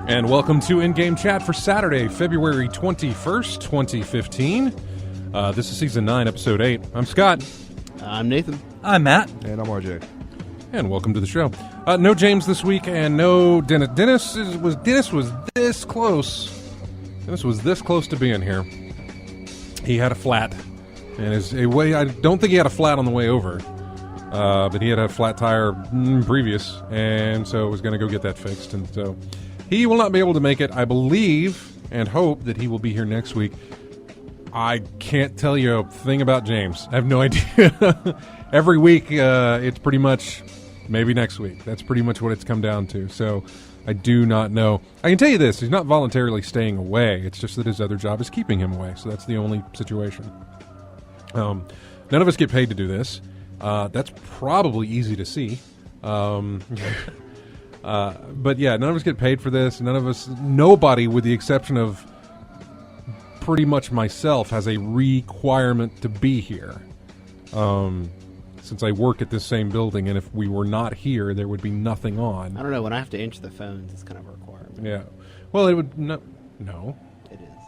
And welcome to In-Game Chat for Saturday, February 21st, 2015. This is Season 9, Episode 8. I'm Scott. I'm Nathan. I'm Matt. And I'm RJ. And welcome to the show. No James this week, and no Dennis. Dennis was this close. Dennis was this close to being here. He had a flat. And I don't think he had a flat on the way over. But he had a flat tire previous, and so was going to go get that fixed. And so he will not be able to make it. I believe and hope that he will be here next week. I can't tell you a thing about James. I have no idea. Every week, it's pretty much maybe next week. That's pretty much what it's come down to. So I do not know. I can tell you this. He's not voluntarily staying away. It's just that his other job is keeping him away. So that's the only situation. None of us get paid to do this. That's probably easy to see. But yeah, none of us get paid for this. Nobody, with the exception of pretty much myself, has a requirement to be here. Since I work at this same building, and if we were not here, there would be nothing on. I don't know. When I have to answer the phones, it's kind of a requirement. Yeah. Well, it would no. It is.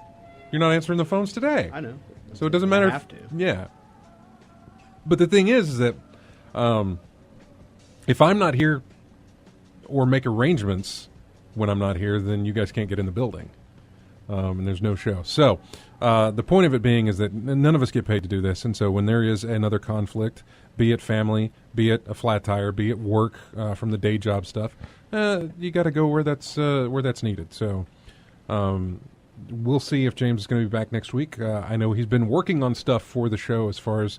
You're not answering the phones today. I know. So it doesn't matter. I have to. Yeah. But the thing is that if I'm not here or make arrangements when I'm not here, then you guys can't get in the building. And there's no show. So the point of it being is that none of us get paid to do this. And so when there is another conflict, be it family, be it a flat tire, be it work from the day job stuff, you got to go where that's needed. So we'll see if James is going to be back next week. I know he's been working on stuff for the show as far as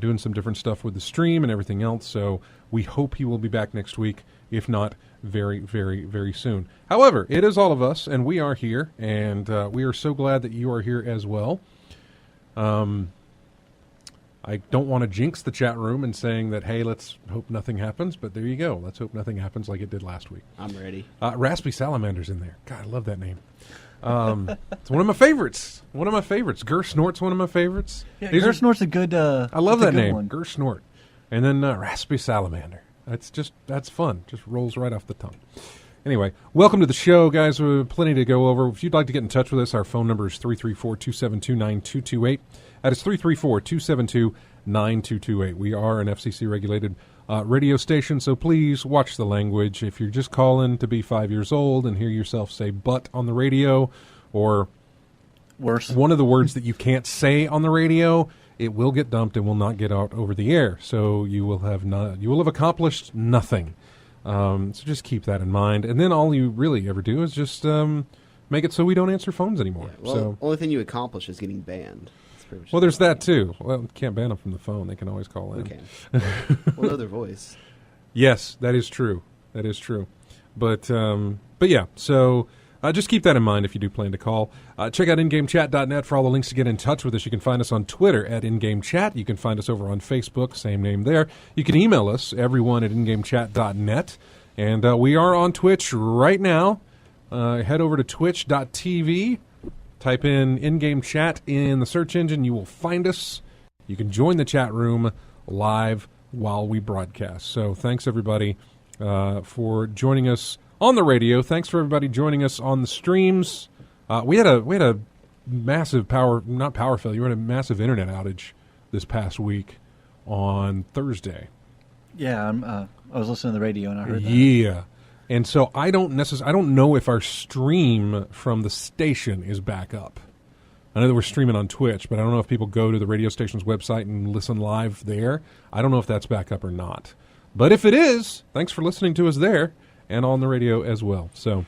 doing some different stuff with the stream and everything else. So we hope he will be back next week, if not very, very, very soon. However, it is all of us, and we are here, and we are so glad that you are here as well. I don't want to jinx the chat room and saying that, hey, let's hope nothing happens, but there you go. Let's hope nothing happens like it did last week. I'm ready. Raspy Salamander's in there. God, I love that name. It's one of my favorites. Gur Snort's one of my favorites. Yeah, Gur Snort's a good I love that name, one. Gur Snort. And then Raspy Salamander. That's fun. Just rolls right off the tongue. Anyway, welcome to the show, guys. We have plenty to go over. If you'd like to get in touch with us, our phone number is 334-272-9228. That is 334-272-9228. We are an FCC-regulated radio station, so please watch the language. If you're just calling to be 5 years old and hear yourself say "but" on the radio, or worse, one of the words that you can't say on the radio, it will get dumped and will not get out over the air. So you will have accomplished nothing. So just keep that in mind. And then all you really ever do is just make it so we don't answer phones anymore. Yeah, well, the only thing you accomplish is getting banned. Well, there's that too. Well, you can't ban them from the phone. They can always call in. Okay. We'll know their voice. Yes, that is true. But yeah, so just keep that in mind if you do plan to call. Check out ingamechat.net for all the links to get in touch with us. You can find us on Twitter at ingamechat. You can find us over on Facebook, same name there. You can email us, everyone at ingamechat.net. And we are on Twitch right now. Head over to twitch.tv. Type in-game chat in the search engine. You will find us. You can join the chat room live while we broadcast. So thanks, everybody, for joining us on the radio. Thanks for everybody joining us on the streams. We had a massive not power failure. We had a massive internet outage this past week on Thursday. Yeah, I was listening to the radio and I heard that. Yeah. And so I don't know if our stream from the station is back up. I know that we're streaming on Twitch, but I don't know if people go to the radio station's website and listen live there. I don't know if that's back up or not. But if it is, thanks for listening to us there and on the radio as well. So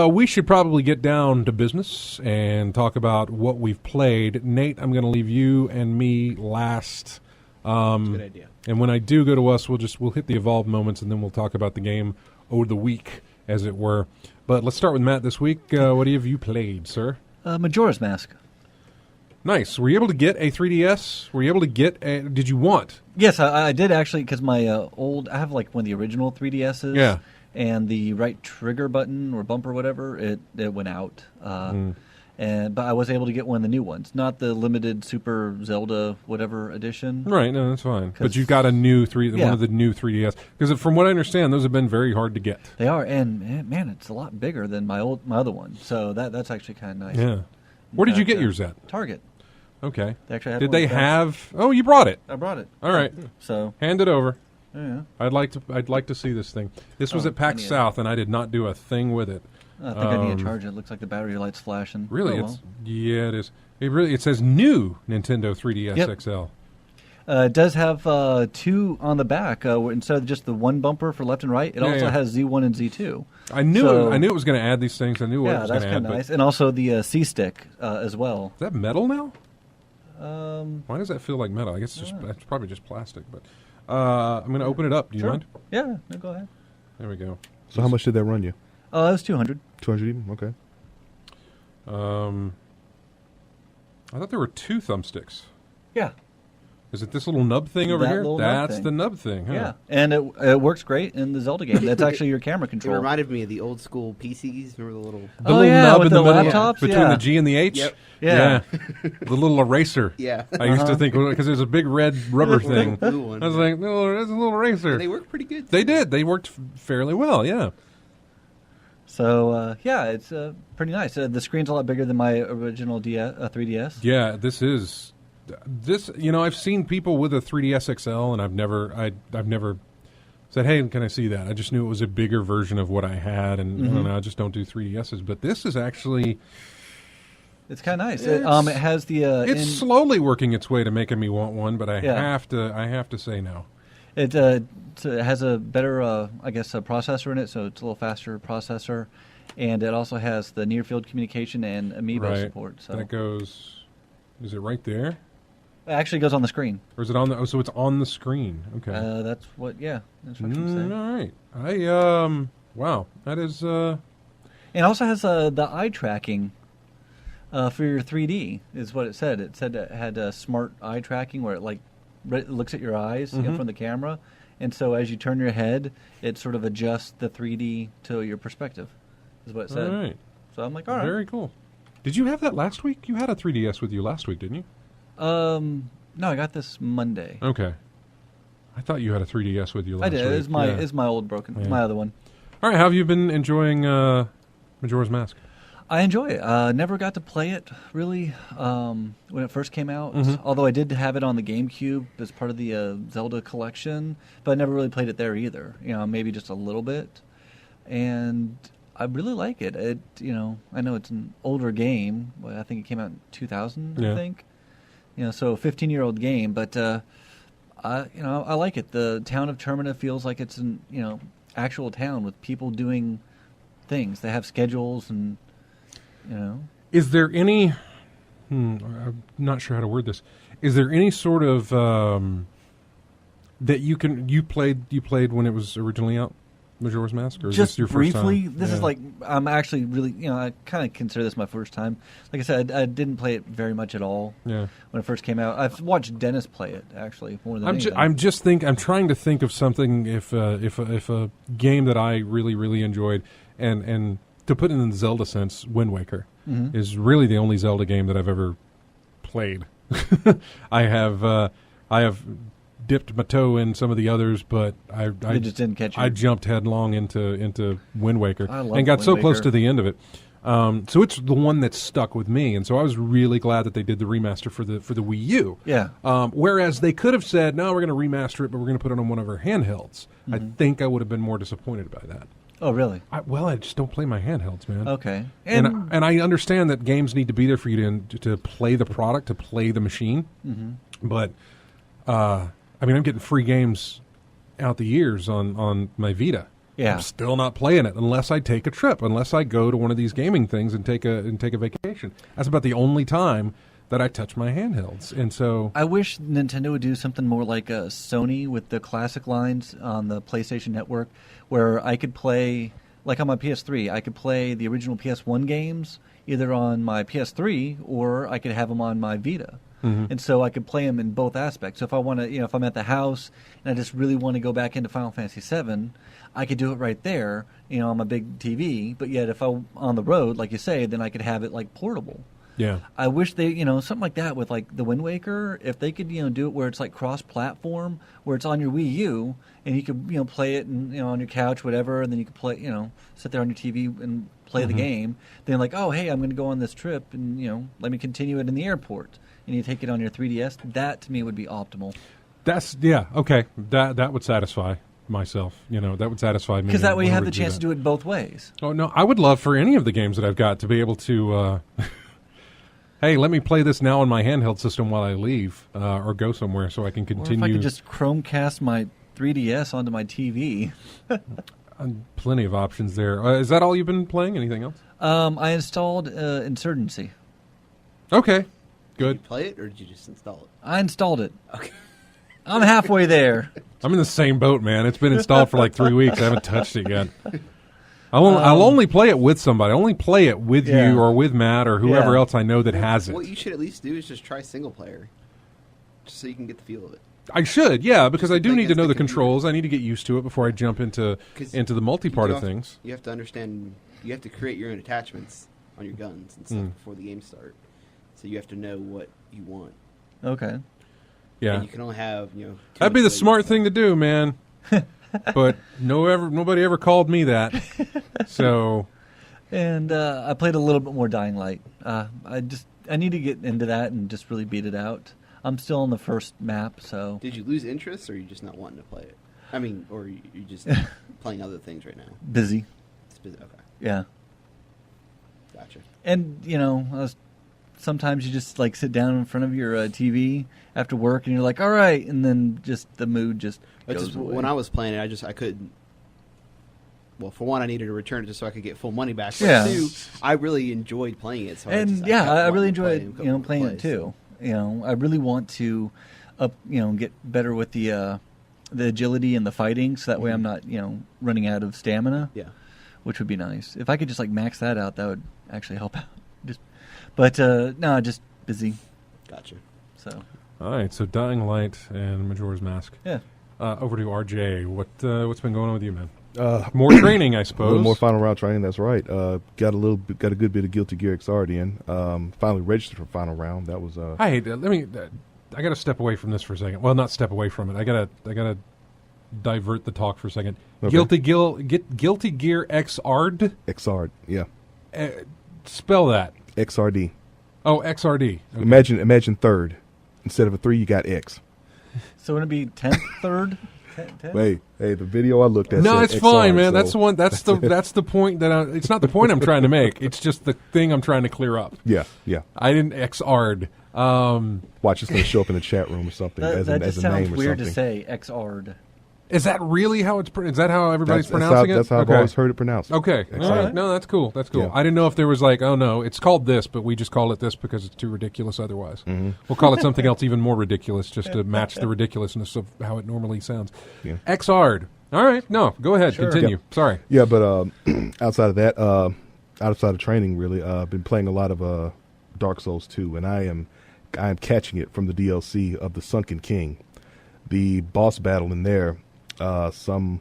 we should probably get down to business and talk about what we've played. Nate, I'm going to leave you and me last. That's a good idea. And when I do go to us, we'll hit the evolved moments, and then we'll talk about the game over the week, as it were. But let's start with Matt this week. What have you played, sir? Majora's Mask. Nice. Were you able to get a 3DS? Were you able to get a... Did you want? Yes, I did actually, because my I have like one of the original 3DSs. Yeah. And the right trigger button or bumper, whatever, it went out. But I was able to get one of the new ones, not the limited Super Zelda whatever edition. Right, no, that's fine. But you got a new one of the new 3DS. Because from what I understand, those have been very hard to get. They are, and man, it's a lot bigger than my other one. So that's actually kind of nice. Yeah. Where did you get yours at? Target. Okay. They actually had did one they with that. have... Oh, you brought it. I brought it. All right. So Hand it over. yeah. I'd like to see this thing. This was at I PAX need it. South, and I did not do a thing with it. I think I need to charge it. It looks like the battery light's flashing. Really, Oh, well. it is. It says new Nintendo 3DS Yep. XL. It does have two on the back. Instead of just the one bumper for left and right, it also yeah. has Z1 and Z2. I knew So- it was going to add these things. I knew what it Yeah, was that's going to kind add. of nice. And also the C-stick as well. Is that metal now? Um, Why does that feel like metal? I guess it's probably just plastic. But I'm going to open it up. Do you sure. mind? Yeah, no, go ahead. There we go. So how much did that run you? That was 200. 200 even? Okay. I thought there were two thumbsticks. Yeah. Is it this little nub thing over That here? little nub That's thing. the nub thing. Huh? Yeah, and it works great in the Zelda game. That's actually your camera It control. reminded me of the old school PCs. Remember the little... The Oh, little yeah, nub with in the the middle laptops? between Yeah. the G and the H. Yep. Yeah. the little eraser. Yeah. I used to think because there's a big red rubber thing. Blue one. I was like, no, that's a little eraser. They work pretty good. They did. They worked fairly well. Yeah. So, it's pretty nice. The screen's a lot bigger than my original 3DS. Yeah. This. I've seen people with a 3DS XL, and I've never said, "Hey, can I see that?" I just knew it was a bigger version of what I had, and I don't know. I just don't do 3DSs, but this is actually. It's kind of nice. It's- It has the... It's slowly working its way to making me want one, but I Yeah. have to say no. It has a better, processor in it, so it's a little faster processor. And it also has the near-field communication and Amiibo Right. support. So That goes. Is it right there? it actually goes on the screen. Or is it on the? Oh, so it's on the screen. Okay. That's what instructions say. All right. Wow. That is. It also has the eye tracking for your 3D, is what it said. It said it had smart eye tracking where it looks at your eyes from the camera. And so as you turn your head, it sort of adjusts the 3D to your perspective, is what it said. All right. So I'm like, all right. Very cool. Did you have that last week? You had a 3DS with you last week, didn't you? No, I got this Monday. Okay. I thought you had a 3DS with you last I week. did. It's Yeah. my old broken, Yeah. my other one. All right. How have you been enjoying Majora's Mask? I enjoy it. Never got to play it really when it first came out. Although I did have it on the GameCube as part of the Zelda collection, but I never really played it there either. Maybe just a little bit. And I really like it. I know it's an older game. But I think it came out in 2000. Yeah. I think. So a 15-year-old game, but I like it. The town of Termina feels like it's an actual town with people doing things. They have schedules and. Is there any? I'm not sure how to word this. Is there any sort of that you played when it was originally out, Majora's Mask, or is Just this your briefly, first time? this is Yeah. like I'm actually really I kind of consider this my first time. Like I said, I didn't play it very much at all Yeah. when it first came out. I've watched Dennis play it actually more than anything. I'm trying to think of something if a game that I really enjoyed and to put it in the Zelda sense, Wind Waker is really the only Zelda game that I've ever played. I have dipped my toe in some of the others, but I just didn't catch you. I jumped headlong into Wind Waker I love and got Wind so close Waker. to the end of it. So it's the one that stuck with me, and so I was really glad that they did the remaster for the Wii U. Yeah. Whereas they could have said, "No, we're going to remaster it, but we're going to put it on one of our handhelds." I think I would have been more disappointed by that. Oh, really? I just don't play my handhelds, man. Okay. And I understand that games need to be there for you to play the product, to play the machine. Mm-hmm. But, I mean, I'm getting free games out the years on my Vita. Yeah. I'm still not playing it unless I take a trip, unless I go to one of these gaming things and take a vacation. That's about the only time that I touch my handhelds. And so I wish Nintendo would do something more like Sony with the classic lines on the PlayStation Network, where I could play, like on my PS3, I could play the original PS1 games either on my PS3 or I could have them on my Vita. Mm-hmm. And so I could play them in both aspects. So if I want to, if I'm at the house and I just really want to go back into Final Fantasy VII, I could do it right there, on my big TV. But yet if I'm on the road, like you say, then I could have it like portable. yeah. I wish they, something like that with like the Wind Waker, if they could, do it where it's like cross-platform, where it's on your Wii U, and you could, play it and, on your couch, whatever, and then you could play, sit there on your TV and play the game. Then like, oh, hey, I'm going to go on this trip and, let me continue it in the airport. And you take it on your 3DS. That, to me, would be optimal. Okay. That would satisfy myself. That would satisfy me. Because that way you have the to chance to do it both ways. Oh, no, I would love for any of the games that I've got to be able to... hey, let me play this now on my handheld system while I leave or go somewhere so I can continue. Or if I could just Chromecast my 3DS onto my TV. Plenty of options there. Is that all you've been playing? Anything else? I installed Insurgency. Okay, Did good. you play it, or did you just install it? I installed it. Okay. I'm halfway there. I'm in the same boat, man. It's been installed for like 3 weeks. I haven't touched it yet. I'll only play it with somebody. I only play it with you or with Matt or whoever else I know that has it. What you should at least do is just try single player, just so you can get the feel of it. I should, yeah, because I do play need to against know the the computer. controls. I need to get used to it before I jump into the multi-part of things. You have to understand. You have to create your own attachments on your guns and stuff before the game starts. So you have to know what you want. Okay. Yeah, And you can only have that'd be the smart thing to do, man. But nobody ever called me that. So, And I played a little bit more Dying Light. I need to get into that and just really beat it out. I'm still on the first map, so... Did you lose interest, or are you just not wanting to play it? I mean, or you're just playing other things right now? Busy. It's busy. Okay, Yeah. gotcha. And, sometimes you just, like, sit down in front of your TV after work, and you're like, all right, and then just the mood just goes away. When I was playing it, I couldn't... Well, for one, I needed to return it just so I could get full money back. But Yeah. two, I really enjoyed playing it. So And, I kept I really wanting to play enjoyed, playing it, too. I really want to get better with the agility and the fighting, so that way I'm not, running out of stamina. Yeah. Which would be nice. If I could just like max that out, that would actually help out. No, just busy. Gotcha. So all right. So, Dying Light and Majora's Mask. yeah. Over to RJ. What's been going on with you, man? More training, I A suppose. little more final round training. That's right. Got a good bit of Guilty Gear Xrd in. Finally registered for final round. That was. Hey, I got to step away from this for a second. Well, not step away from it. I gotta divert the talk for a second. Okay. Guilty Gear Xrd. Xrd. Yeah. Spell that. XRD. Oh, XRD. Okay. Imagine third. Instead of a 3, you got X. So would it be 10th, third? 10th? Hey, the video I looked at. No, said it's XR, fine, man. so- That's the one. That's the point that it's not the point I'm trying to make. It's just the thing I'm trying to clear up. Yeah. I didn't XR'd. Watch, it's going to show up in the chat room or something That as just a sounds name or weird something. to say. XR'd. Is that really how it's? Is that how everybody's That's pronouncing it? That's how I've Okay. always heard it pronounced. Okay. XR. All right. No, that's cool. That's cool. Yeah. I didn't know if there was like, oh no, it's called this, but we just call it this because it's too ridiculous otherwise. Mm-hmm. We'll call it something else even more ridiculous just to match the ridiculousness of how it normally sounds. Yeah. XR'd. All right. No, go ahead. Sure. Continue. Sorry. Yeah, but outside of that, outside of training, really, I've been playing a lot of Dark Souls 2, and I am catching it from the DLC of the Sunken King. The boss battle in there, some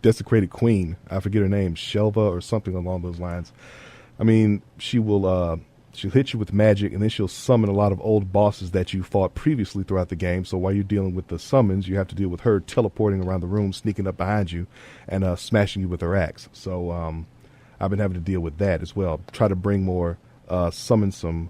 desecrated queen, I forget her name, Shelva or something along those lines. I mean, she'll hit you with magic, and then she'll summon a lot of old bosses that you fought previously throughout the game. So while you're dealing with the summons, you have to deal with her teleporting around the room, sneaking up behind you, and smashing you with her axe. So I've been having to deal with that as well. Try to bring more, summon some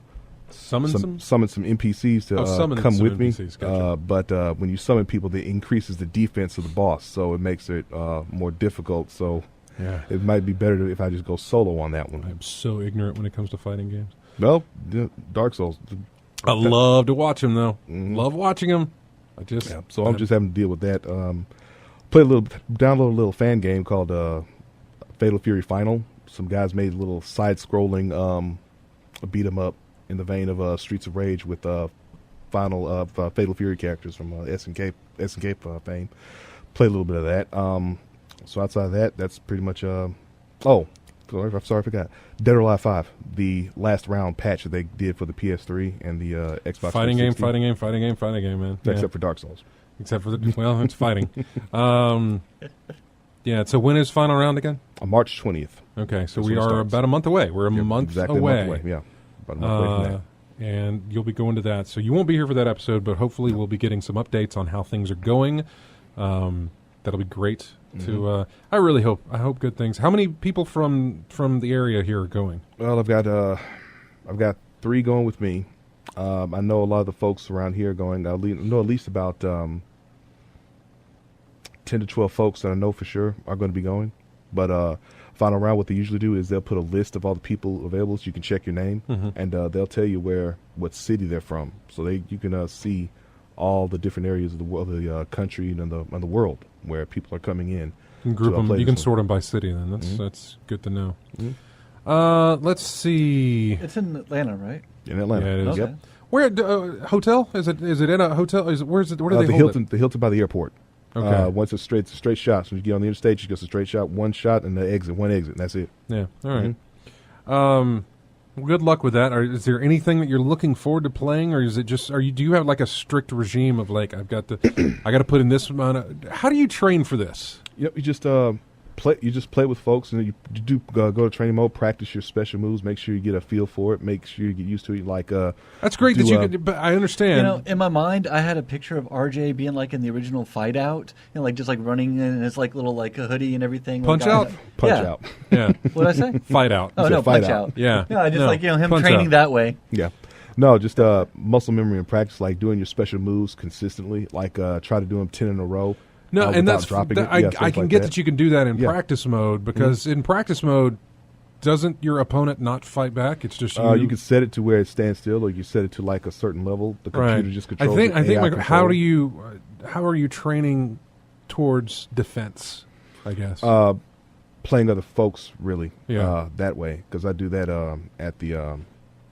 Summon some? summon some NPCs to summon come some with NPCs, me. gotcha. But when you summon people, it increases the defense of the boss, so it makes it more difficult. So Yeah. it might be better if I just go solo on that one. I'm so ignorant when it comes to fighting games. Well, Dark Souls. I love to watch them, though. Mhm. Love watching them. Yeah, so I'm just having to deal with that. Download a little fan game called Fatal Fury Final. Some guys made a little side-scrolling beat 'em up in the vein of Streets of Rage with Fatal Fury characters from SNK fame. Play a little bit of that. So outside of that, that's pretty much. I'm sorry, I forgot. Dead or Alive 5, the last round patch that they did for the PS3 and the Xbox. Fighting 360. game, man. Yeah. Except for Dark Souls. Except for it's fighting. Yeah. So when is final round again? March 20th. Okay, so That's we when it are starts. about a month away. We're a month Exactly away. a month away. Yeah, about a month away from that. And you'll be going to that. So you won't be here for that episode, but hopefully we'll be getting some updates on how things are going. That'll be great. To I hope good things. How many people from the area here are going? Well, I've got 3 going with me. I know a lot of the folks around here are going. I know at least about 10 to 12 folks that I know for sure are going to be going. But final round, what they usually do is they'll put a list of all the people available, so you can check your name, and they'll tell you what city they're from, so you can see all the different areas of the world, the country, and the world where people are coming in. You can group them. You can sort them by city. Then that's good to know. Let's see. It's in Atlanta, right? In Atlanta. Yeah, it is. Okay. Yep. Where hotel is it? Is it in a hotel? Where do they the hold Hilton, it? the Hilton by the airport. Okay. Once it's straight shots. When you get on the interstate, you go a straight shot, one shot, and one exit, and that's it. Yeah. All right. Well, good luck with that. Is there anything that you're looking forward to playing, or is it just? Do you have like a strict regime of like I got to put in this amount? How do you train for this? Yep, you just play. You just play with folks, and you do go to training mode, practice your special moves, make sure you get a feel for it, make sure you get used to it. Like that's great that you could. But I understand. You know, in my mind, I had a picture of RJ being like in the original Fight Out, like just like running in his like little like a hoodie and everything. Punch like, Out? Punch yeah. out. Yeah. What did I say? Fight out. Oh said no, Fight Punch Out. Out. Yeah. Yeah, just like him Punch training Out. that way. Yeah. No, just muscle memory and practice, like doing your special moves consistently. Like try to do them 10 in a row. No, and without that's dropping it. I Yeah, can things like get that you can do that in Yeah. practice mode because in practice mode, doesn't your opponent not fight back? It's just you. You can set it to where it stands still, or you set it to like a certain level. The computer right. just controls I think. it. How are you training towards defense? I guess. Playing other folks really Yeah. that way, because I do that at the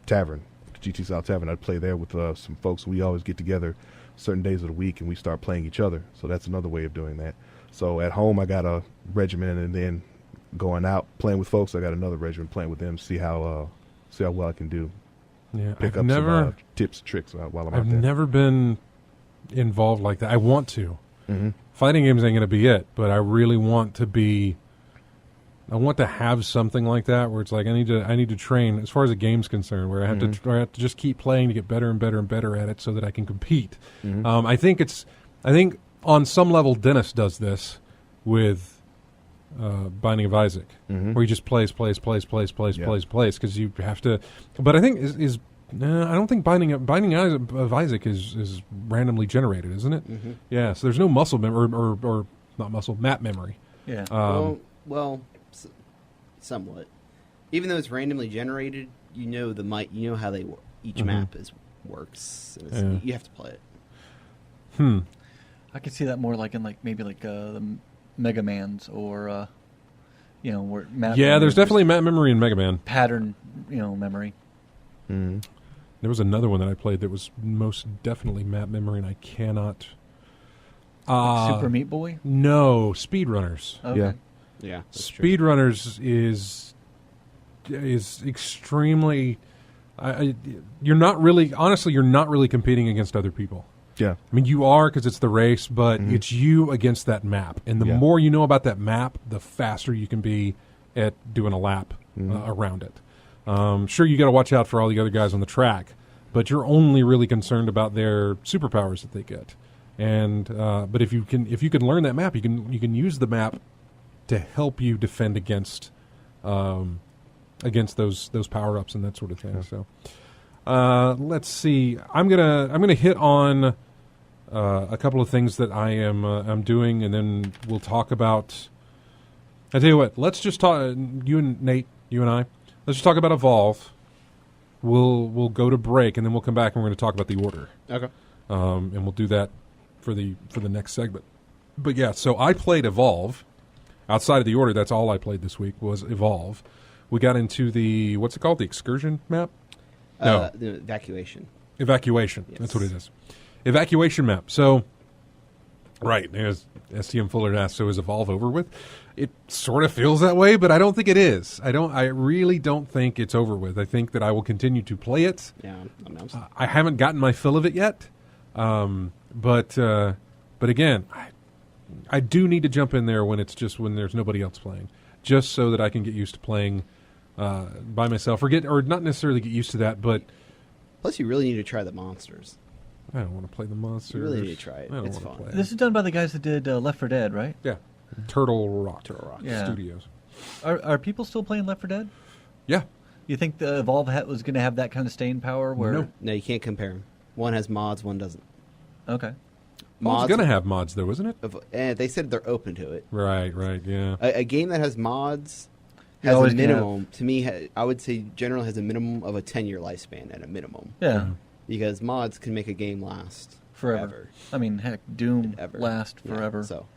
tavern, GT South Tavern. I play there with some folks. We always get together certain days of the week and we start playing each other, so that's another way of doing that. So at home I got a regimen, and then going out playing with folks I got another regimen, playing with them, see how well I can do. Yeah, Pick I've up never, some tips, tricks while I'm I've out there. never been involved like that. I want to. Mm-hmm. Fighting games ain't going to be it, but I really want to be. I want to have something like that where it's like I need to train as far as the game's concerned, where I have to just keep playing to get better and better and better at it so that I can compete. I think on some level Dennis does this with Binding of Isaac, where he just plays because you have to. But I think I don't think Binding of Isaac is randomly generated, isn't it? Yeah, so there's no muscle memory or not muscle map memory. Yeah. Well, somewhat. Even though it's randomly generated, you know how each map works. And you have to play it. I could see that more like in maybe the Mega Man's or where map. Yeah, there's definitely map memory in Mega Man. pattern memory. Mm-hmm. There was another one that I played that was most definitely map memory, and I cannot. Super Meat Boy. No, Speedrunners. Okay. Yeah. Yeah, that's true. Speedrunners is extremely. You're not really competing against other people. Yeah. I mean, you are because it's the race, but it's you against that map. And the more you know about that map, the faster you can be at doing a lap around it. Sure, you got to watch out for all the other guys on the track, but you're only really concerned about their superpowers that they get. And but if you can learn that map, you can use the map to help you defend against those power ups and that sort of thing. So. Let's see. I'm gonna hit on a couple of things that I'm doing, and then we'll talk about. I tell you what. Let's just talk. You and Nate, you and I. Let's just talk about Evolve. We'll go to break, and then we'll come back and we're going to talk about the order. Okay. And we'll do that for the next segment. But yeah, so I played Evolve. Outside of the order, that's all I played this week was Evolve. We got into the, what's it called, the excursion map? No. The evacuation. Evacuation. Yes. That's what it is. Evacuation map. So, right, as STM Fuller asked, so is Evolve over with? It sort of feels that way, but I don't think it is. I really don't think it's over with. I think that I will continue to play it. Yeah, I haven't gotten my fill of it yet. But again, I do need to jump in there when there's nobody else playing, just so that I can get used to playing by myself, or not necessarily get used to that, but plus you really need to try the monsters. I don't want to play the monsters. You really need to try it. I don't it's want to fun. play it. This is done by the guys that did Left 4 Dead, right? Yeah, Turtle Rock Yeah. Studios. Are people still playing Left 4 Dead? Yeah. You think the Evolve was going to have that kind of staying power? Where No, you can't compare them. One has mods, one doesn't. Okay. It's going to have mods, though, isn't it? They said they're open to it. Right, yeah. A game that has mods has a minimum. To me, I would say generally has a minimum of a 10-year lifespan at a minimum. Yeah. Because mods can make a game last forever. I mean, heck, Doom last forever. Yeah, so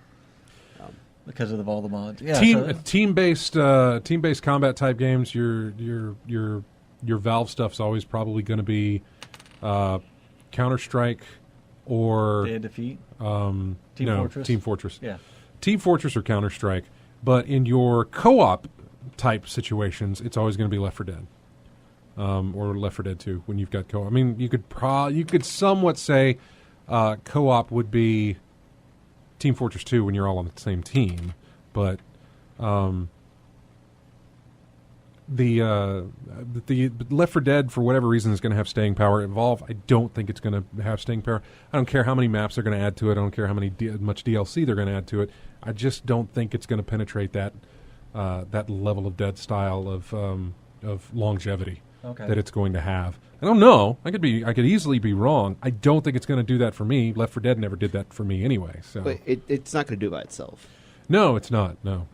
because of all the mods. Yeah. Team-based combat type games, your Valve stuff's always probably going to be Counter-Strike or Day of Defeat. Team Fortress. Team Fortress. Yeah. Team Fortress or Counter-Strike, but in your co-op type situations, it's always going to be Left 4 Dead. Or Left 4 Dead 2 when you've got co-op. I mean, you could somewhat say co-op would be Team Fortress 2 when you're all on the same team, but the Left 4 Dead, for whatever reason, is going to have staying power. Evolve, I don't think it's going to have staying power. I don't care how many maps they're going to add to it. I don't care how much DLC they're going to add to it. I just don't think it's going to penetrate that level of Dead style of longevity. Okay. That it's going to have. I don't know. I could easily be wrong. I don't think it's going to do that for me. Left 4 Dead never did that for me anyway. So, but it's not going to do it by itself. No, it's not. No.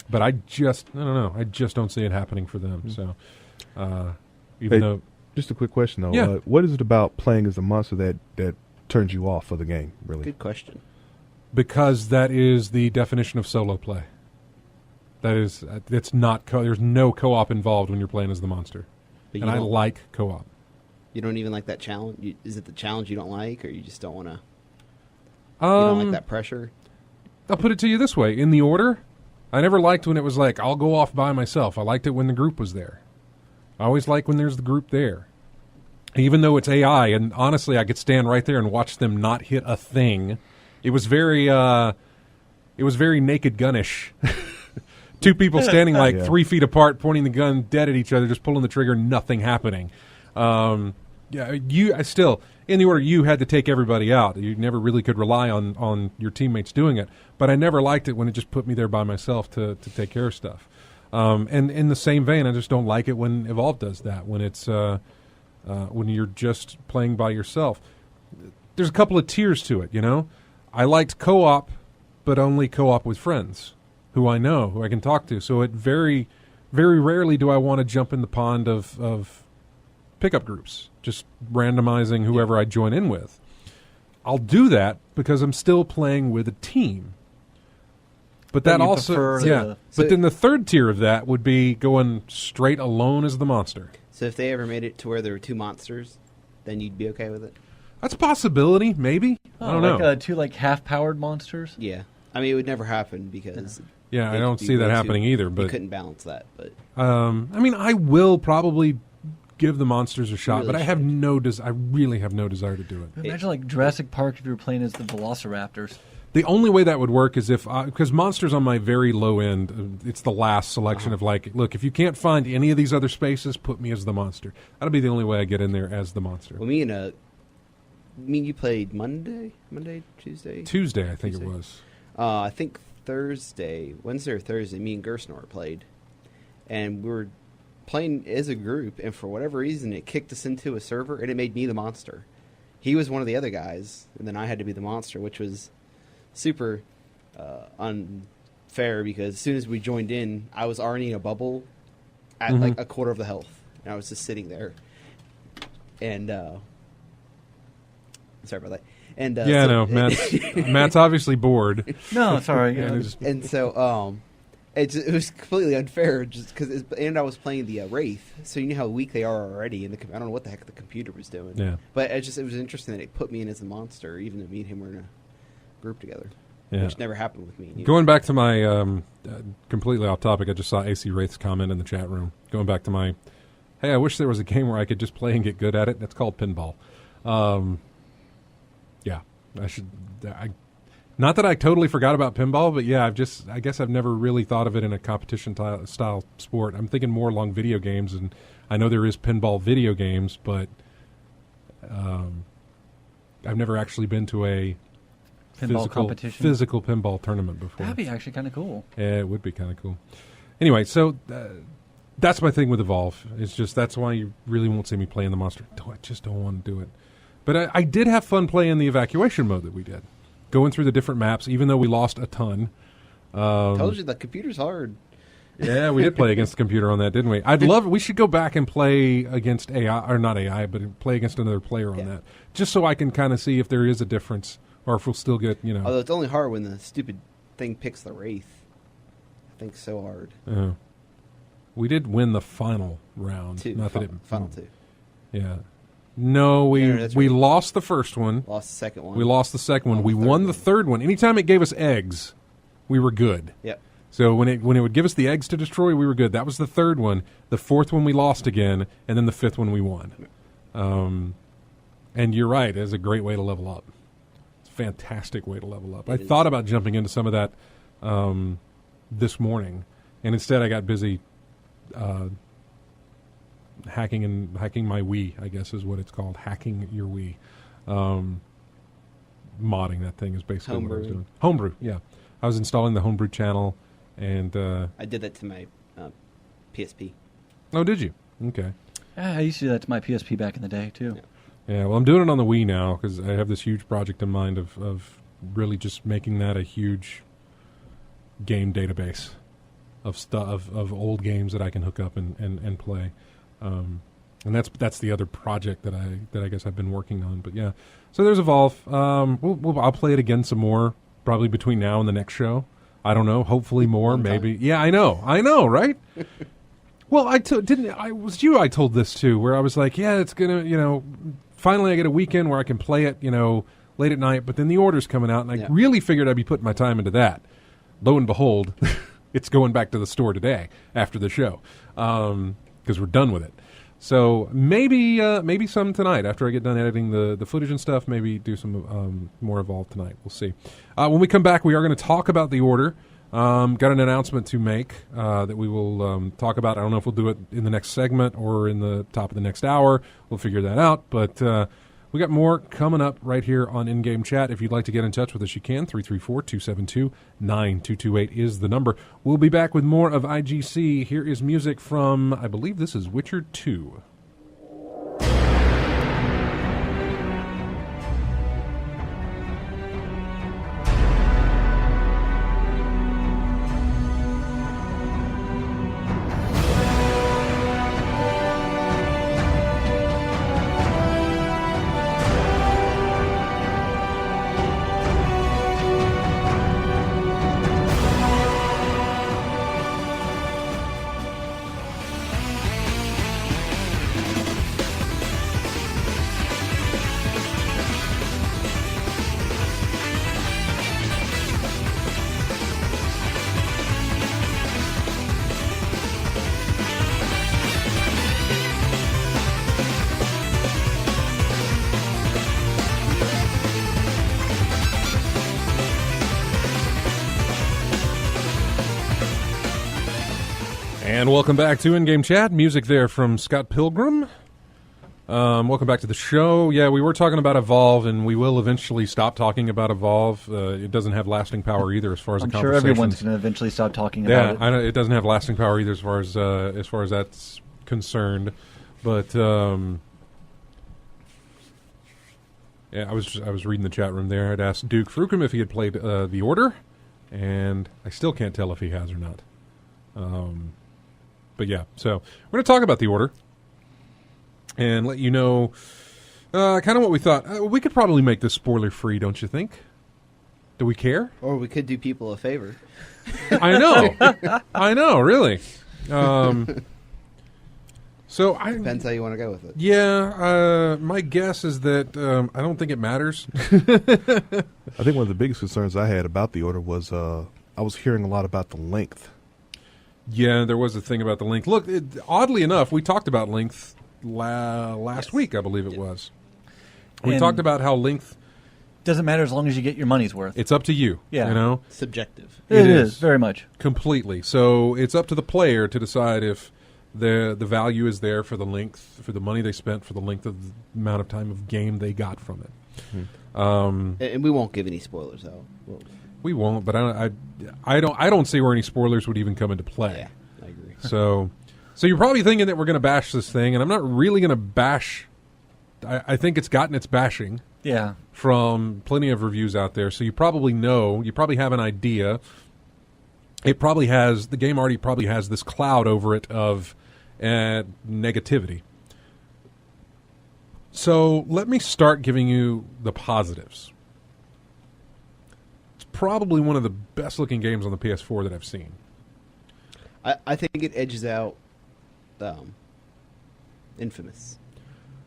But I don't know. I just don't see it happening for them. So, though, just a quick question though. Yeah. What is it about playing as a monster that turns you off of the game? Really, good question. Because that is the definition of solo play. That is, it's not. There's no co-op involved when you're playing as the monster, and I like co-op. You don't even like that challenge. Is it the challenge you don't like, or you just don't want to? You don't like that pressure. I'll put it to you this way: in the order, I never liked when it was like I'll go off by myself. I liked it when the group was there. I always like when there's the group there, even though it's AI. And honestly, I could stand right there and watch them not hit a thing. It was very Naked Gun-ish. Two people standing like 3 feet apart, pointing the gun dead at each other, just pulling the trigger, nothing happening. In the order, you had to take everybody out. You never really could rely on your teammates doing it. But I never liked it when it just put me there by myself to take care of stuff. And in the same vein, I just don't like it when Evolve does that, when it's when you're just playing by yourself. There's a couple of tiers to it, you know? I liked co-op, but only co-op with friends who I know, who I can talk to. So it very, very rarely do I want to jump in the pond of pickup groups, just randomizing whoever I join in with. I'll do that because I'm still playing with a team. But that also, but then the third tier of that would be going straight alone as the monster. So if they ever made it to where there were two monsters, then you'd be okay with it? That's a possibility, maybe. I don't know. Two half-powered monsters? Yeah. I mean, it would never happen because... Yeah, I don't see that happening either. But you couldn't balance that. But I mean, I will probably give the monsters a shot, but I have I really have no desire to do it. Imagine like Jurassic Park if you were playing as the Velociraptors. The only way that would work is if, because monsters on my very low end, it's the last selection of like, look, if you can't find any of these other spaces, put me as the monster. That'll be the only way I get in there as the monster. Well, you played Monday, Tuesday? Tuesday, I think it was. I think Wednesday or Thursday, me and Gersnor played. And we were playing as a group, and for whatever reason, it kicked us into a server, and it made me the monster. He was one of the other guys, and then I had to be the monster, which was super unfair because as soon as we joined in, I was already in a bubble at like a quarter of the health, and I was just sitting there. And sorry about that. And Matt's obviously bored. No, it's all right. And so it was completely unfair just because and I was playing the Wraith, so you know how weak they are already, and I don't know what the heck the computer was doing. Yeah. But it was interesting that it put me in as a monster, even though me and him were in a group together, which never happened with me. Going back to my completely off topic, I just saw AC Wraith's comment in the chat room. Going back to my, hey, I wish there was a game where I could just play and get good at it. That's called pinball. Yeah, I should. Not that I totally forgot about pinball, but yeah, I guess I've never really thought of it in a competition style sport. I'm thinking more along video games, and I know there is pinball video games, but I've never actually been to a physical pinball tournament before. That'd be actually kind of cool. Yeah, it would be kind of cool. Anyway, so that's my thing with Evolve. It's just that's why you really won't see me playing the monster. I just don't want to do it. But I did have fun playing the evacuation mode that we did. Going through the different maps, even though we lost a ton. Told you the computer's hard. Yeah, we did play against the computer on that, didn't we? I'd love. We should go back and play against AI, or not AI, but play against another player on that, just so I can kind of see if there is a difference, or if we'll still get Although it's only hard when the stupid thing picks the Wraith. I think so hard. We did win the final round. Final two. Yeah. No, we lost the first one. Lost the second one. We lost the second one. We won the third one. Anytime it gave us eggs, we were good. Yep. So when it would give us the eggs to destroy, we were good. That was the third one. The fourth one we lost again, and then the fifth one we won. And you're right. It's a great way to level up. It's a fantastic way to level up. I thought about jumping into some of that this morning, and instead I got busy hacking my Wii, I guess is what it's called. Hacking your Wii. Modding that thing is basically what I was doing. Homebrew, yeah. I was installing the Homebrew channel, and I did that to my PSP. Oh, did you? Okay. I used to do that to my PSP back in the day, too. Yeah, well, I'm doing it on the Wii now because I have this huge project in mind of really just making that a huge game database of old games that I can hook up and play. And that's the other project that I guess I've been working on. But yeah, so there's Evolve. I'll play it again some more, probably between now and the next show. I don't know. Hopefully more, maybe. Yeah, I know, right? Well, I told this too, where I was like, yeah, it's gonna, finally I get a weekend where I can play it, late at night. But then the order's coming out, and I really figured I'd be putting my time into that. Lo and behold, it's going back to the store today after the show. Because we're done with it. So maybe some tonight after I get done editing the footage and stuff. Maybe do some more Evolve tonight. We'll see. When we come back, we are going to talk about the order. Got an announcement to make that we will talk about. I don't know if we'll do it in the next segment or in the top of the next hour. We'll figure that out. But we got more coming up right here on In-Game Chat. If you'd like to get in touch with us, you can. 334-272-9228 is the number. We'll be back with more of IGC. Here is music from, I believe this is Witcher 2. And welcome back to In-Game Chat. Music there from Scott Pilgrim. Welcome back to the show. Yeah, we were talking about Evolve, and we will eventually stop talking about Evolve. It doesn't have lasting power either, as far as I'm the sure conversation. everyone's going to eventually stop talking about it. Yeah, it doesn't have lasting power either, as far as that's concerned. But yeah, I was reading the chat room there. I'd asked Duke Frukum if he had played The Order, and I still can't tell if he has or not. But yeah, so we're going to talk about The Order and let you know kind of what we thought. We could probably make this spoiler-free, don't you think? Do we care? Or we could do people a favor. I know, really. So Depends how you want to go with it. Yeah, my guess is that I don't think it matters. I think one of the biggest concerns I had about The Order was I was hearing a lot about the length. Yeah, there was a thing about the length. Look, oddly enough, we talked about length last week, I believe it was. We talked about how length doesn't matter as long as you get your money's worth. It's up to you. Yeah. You know? Subjective. It is, very much. Completely. So it's up to the player to decide if the value is there for the length, for the money they spent, for the length of the amount of time of game they got from it. Mm-hmm. And we won't give any spoilers, though. We won't, but I don't see where any spoilers would even come into play. Yeah, I agree. So you're probably thinking that we're going to bash this thing, and I'm not really going to bash. I think it's gotten its bashing. Yeah. From plenty of reviews out there, so you probably have an idea. The game already probably has this cloud over it of negativity. So let me start giving you the positives. It's probably one of the best looking games on the PS4 that I've seen. I think it edges out Infamous.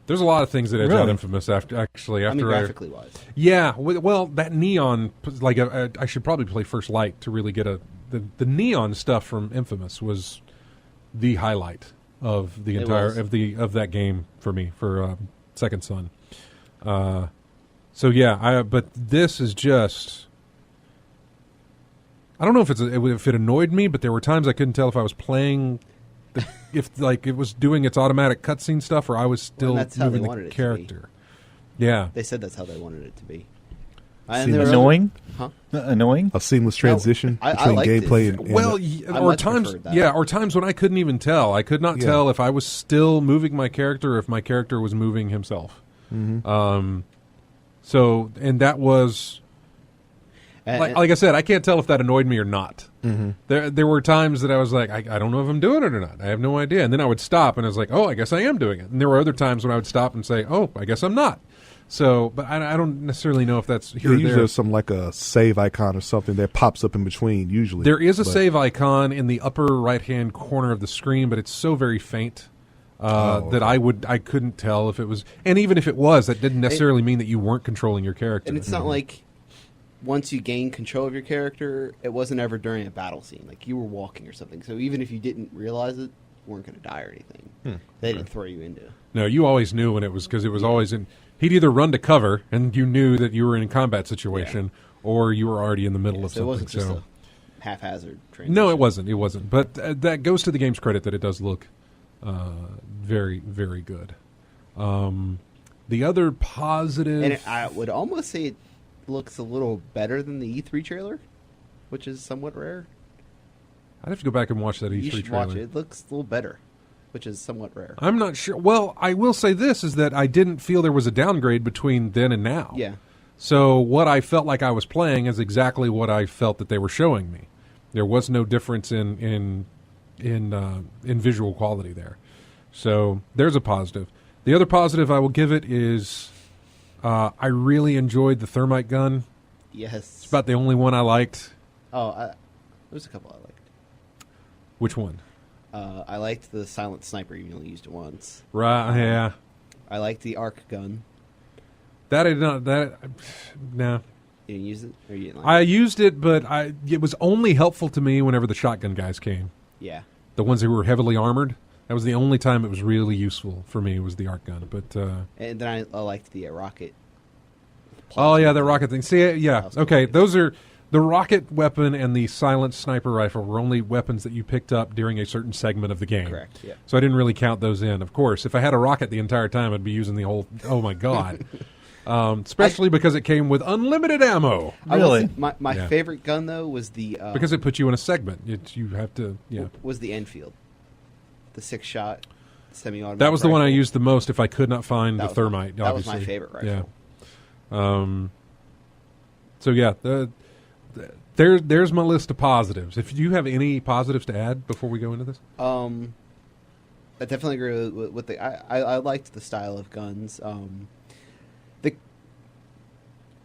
There's a lot of things that edge out Really? Infamous after graphically wise. Yeah, well, that neon, like I should probably play First Light to really get the neon stuff from Infamous was the highlight of the entire of that game for me for Second Son. So yeah, but this is just. I don't know if it annoyed me, but there were times I couldn't tell if I was playing. If like it was doing its automatic cutscene stuff, or I was still moving the character. Yeah, they said that's how they wanted it to be. Annoying? Huh? Annoying? A seamless transition between gameplay and or times when I couldn't even tell. I could not tell if I was still moving my character or if my character was moving himself. Mm-hmm. So that was. Like I said, I can't tell if that annoyed me or not. Mm-hmm. There were times that I was like, I don't know if I'm doing it or not. I have no idea. And then I would stop, and I was like, oh, I guess I am doing it. And there were other times when I would stop and say, oh, I guess I'm not. So, but I don't necessarily know if that's here or there. Usually there's some like a save icon or something that pops up in between, usually. There is a save icon in the upper right-hand corner of the screen, but it's so very faint that I couldn't tell if it was. And even if it was, that didn't necessarily mean that you weren't controlling your character. And it's not like once you gain control of your character, it wasn't ever during a battle scene. Like you were walking or something. So even if you didn't realize it, you weren't going to die or anything. They didn't throw you into it. No, you always knew when it was, because it was always in. He'd either run to cover, and you knew that you were in a combat situation, or you were already in the middle of something. It wasn't just a haphazard transition. No, it wasn't. It wasn't. But that goes to the game's credit that it does look very, very good. The other positive... And I would almost say it looks a little better than the E3 trailer, which is somewhat rare. I'd have to go back and watch that E3 you should trailer. Watch it. It looks a little better, which is somewhat rare. I'm not sure. Well, I will say this, is that I didn't feel there was a downgrade between then and now. Yeah. So what I felt like I was playing is exactly what I felt that they were showing me. There was no difference in visual quality there. So there's a positive. The other positive I will give it is I really enjoyed the thermite gun. Yes. It's about the only one I liked. There's a couple I liked. Which one? I liked the silent sniper, even though I used it once. Right, yeah. I liked the arc gun. That I did not. No. You didn't use it? Or you didn't like I used it, but it was only helpful to me whenever the shotgun guys came. Yeah. The ones who were heavily armored. That was the only time it was really useful for me, was the arc gun. But and then I liked the rocket. Oh, yeah, the rocket thing. See, yeah, okay. Those are... The rocket weapon and the silent sniper rifle were only weapons that you picked up during a certain segment of the game. Correct, yeah. So I didn't really count those in. Of course, if I had a rocket the entire time, I'd be using the whole... Oh, my God. Especially because it came with unlimited ammo. Really? My favorite gun, though, was the... because it puts you in a segment. You have to... Yeah. Was the Enfield. The 6-shot. semi-automatic. That was the one I rifle. used the most if I could not find the That was thermite. That was obviously. my favorite rifle. Yeah. So yeah, there's my list of positives. If you have any positives to add before we go into this, I definitely agree with the. I liked the style of guns.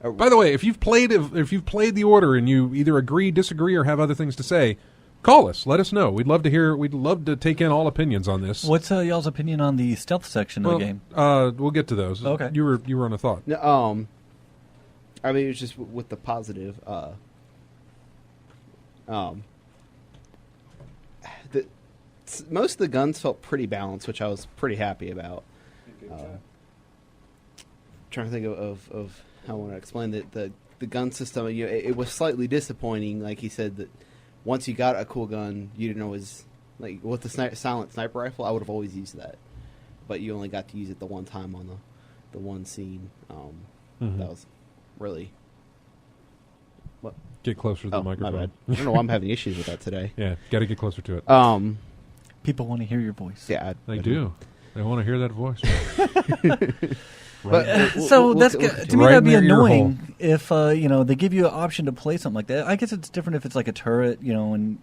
By the way, if you've played the order and you either agree, disagree, or have other things to say, call us. Let us know. We'd love to hear. We'd love to take in all opinions on this. What's y'all's opinion on the stealth section of the game? We'll get to those. Okay. You were on a thought. No, I mean, it was just with the positive. Most of the guns felt pretty balanced, which I was pretty happy about. Trying to think of how I want to explain the gun system. It was slightly disappointing. Like he said, that once you got a cool gun, you didn't always like with the silent sniper rifle. I would have always used that, but you only got to use it the one time on the one scene. That was really what. Get closer to the microphone. My bad. I don't know why I'm having issues with that today. Yeah, got to get closer to it. People want to hear your voice. Yeah, They do. They want to hear that voice. But So we'll that's look to at me Right that'd be in their ear hole. annoying if they give you an option to play something like that. I guess it's different if it's like a turret, and